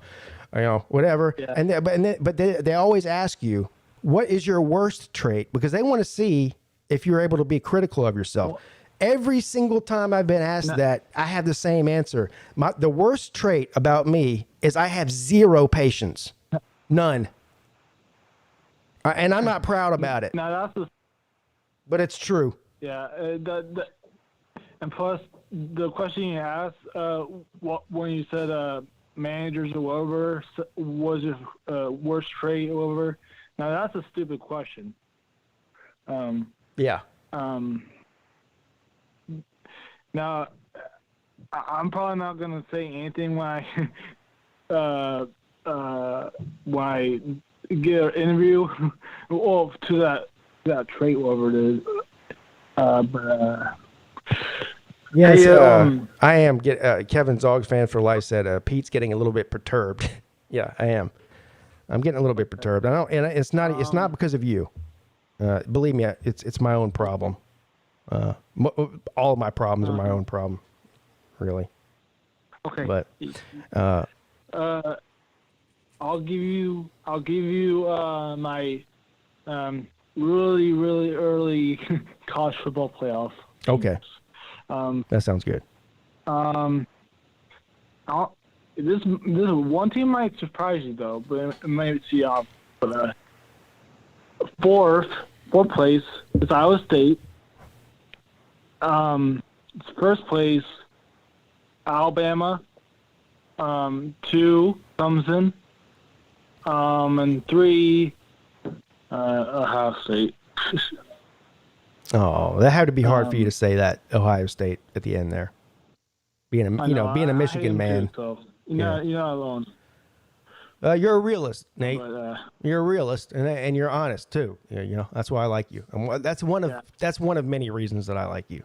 whatever. Yeah. But they always ask you, what is your worst trait? Because they want to see if you're able to be critical of yourself. Well, every single time I've been asked that, I have the same answer. The worst trait about me is I have zero patience. None. And I'm not proud about it. But it's true. Yeah. And plus, the question you asked, when you said managers or whatever, was your worst trait or whatever, now that's a stupid question. Yeah. Now, I'm probably not going to say anything when I get an interview, well, to that trait, whatever it is. Yes, I am. Kevin Zoggs fan for life said Pete's getting a little bit perturbed. Yeah, I am. I'm getting a little bit perturbed. And it's not because of you. Believe me, it's my own problem. All of my problems are my own problem, really. Okay. But I'll give you my really, really early college football playoff. Okay. That sounds good. This one team might surprise you though, but it might see off. But fourth place is Iowa State. First place, Alabama. 2, Clemson. And 3, Ohio State. Oh, that had to be hard for you to say that, Ohio State at the end there. Being a Michigan man. You're not alone. You're a realist, Nate. But, you're a realist, and you're honest too. Yeah, that's why I like you. And that's one of many reasons that I like you.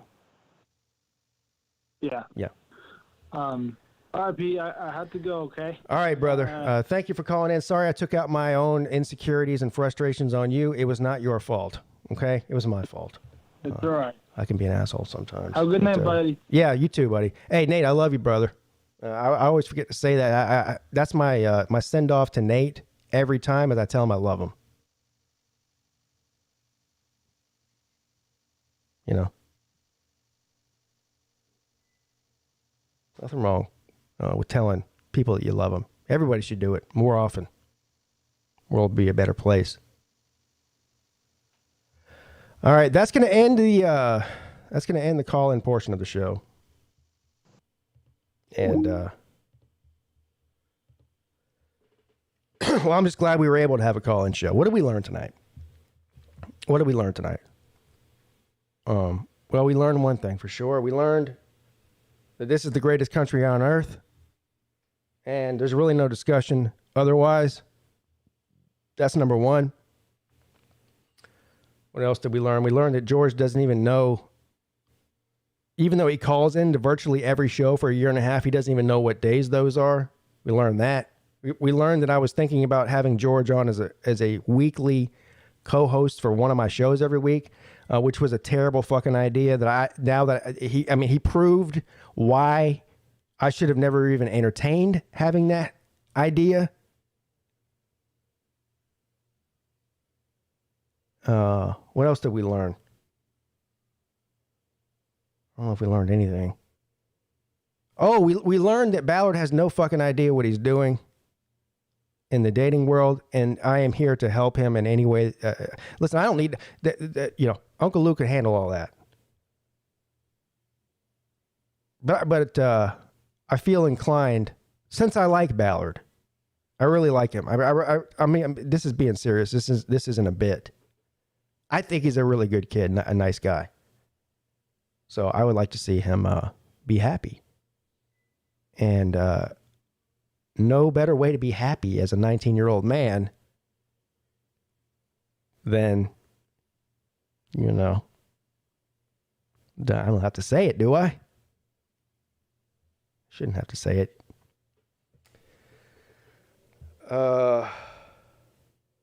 Yeah. Yeah. All right, Pete, I have to go, okay? All right, brother. Thank you for calling in. Sorry I took out my own insecurities and frustrations on you. It was not your fault, okay? It was my fault. It's all right. I can be an asshole sometimes. Have a good night, buddy. Yeah, you too, buddy. Hey, Nate, I love you, brother. I always forget to say that. That's my my send-off to Nate every time as I tell him I love him. You know? Nothing wrong with telling people that you love them. Everybody should do it more often. World will be a better place. All right, that's going to end the call-in portion of the show. And well, I'm just glad we were able to have a call-in show. What did we learn tonight? Well, we learned one thing for sure. We learned that this is the greatest country on earth, and there's really no discussion otherwise. That's number one. What else did we learn? We learned that George doesn't even know, even though he calls into virtually every show for a year and a half, he doesn't even know what days those are. We learned that. We learned that I was thinking about having George on as a weekly co-host for one of my shows every week, which was a terrible fucking idea. He proved why I should have never even entertained having that idea. What else did we learn? I don't know if we learned anything. Oh, we learned that Ballard has no fucking idea what he's doing in the dating world, and I am here to help him in any way. Listen, I don't need Uncle Luke can handle all that. But I feel inclined, since I like Ballard, I really like him. I mean, this is being serious. This isn't a bit. I think he's a really good kid, a nice guy. So I would like to see him be happy. And no better way to be happy as a 19-year-old man than, I don't have to say it, do I? Shouldn't have to say it.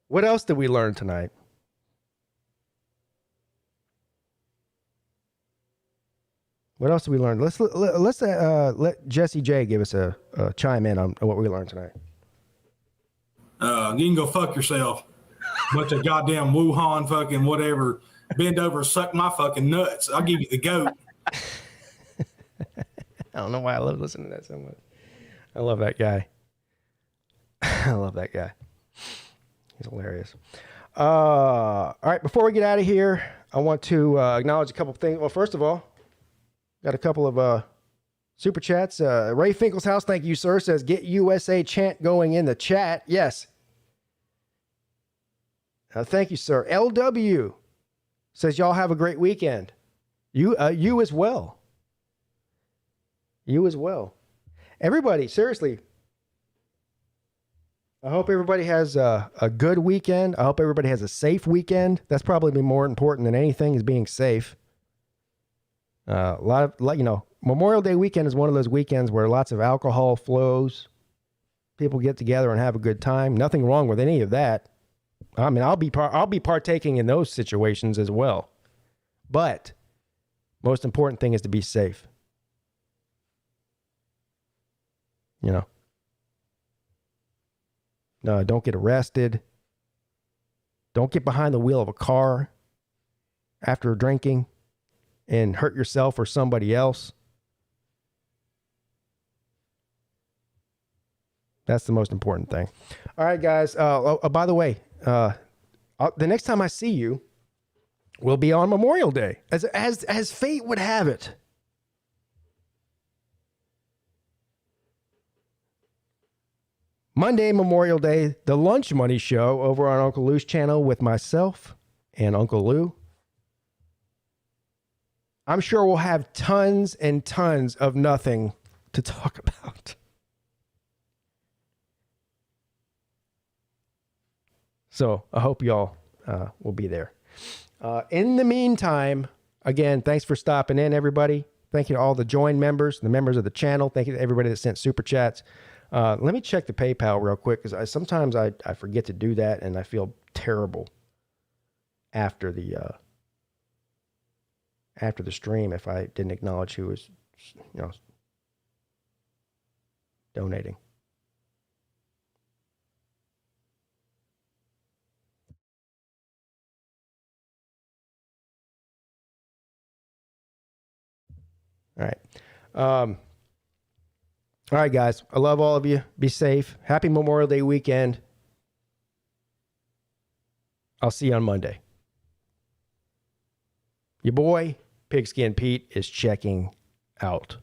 What else did we learn tonight? What else did we learn? Let's let Jesse J give us a chime in on what we learned tonight. You can go fuck yourself. Bunch of goddamn Wuhan fucking whatever. Bend over and suck my fucking nuts. I'll give you the goat. I don't know why I love listening to that so much. I love that guy. I love that guy. He's hilarious. All right, before we get out of here, I want to acknowledge a couple of things. Well, first of all, got a couple of super chats. Ray Finkel's thank you, sir, says, get USA chant going in the chat. Yes. Thank you, sir. LW says, y'all have a great weekend. You as well. You as well. Everybody, seriously. I hope everybody has a good weekend. I hope everybody has a safe weekend. That's probably more important than anything, is being safe. Memorial Day weekend is one of those weekends where lots of alcohol flows. People get together and have a good time. Nothing wrong with any of that. I mean, I'll be partaking in those situations as well. But most important thing is to be safe. No, don't get arrested. Don't get behind the wheel of a car after drinking and hurt yourself or somebody else. That's the most important thing. All right, guys. By the way, the next time I see you will be on Memorial Day, as fate would have it. Monday, Memorial Day, the Lunch Money Show over on Uncle Lou's channel with myself and Uncle Lou. I'm sure we'll have tons and tons of nothing to talk about. So I hope y'all will be there. In the meantime, again, thanks for stopping in, everybody. Thank you to all the join members, the members of the channel. Thank you to everybody that sent super chats. Let me check the PayPal real quick, because sometimes I forget to do that, and I feel terrible after the stream if I didn't acknowledge who was donating. All right. All right, guys. I love all of you. Be safe. Happy Memorial Day weekend. I'll see you on Monday. Your boy, Pigskin Pete, is checking out.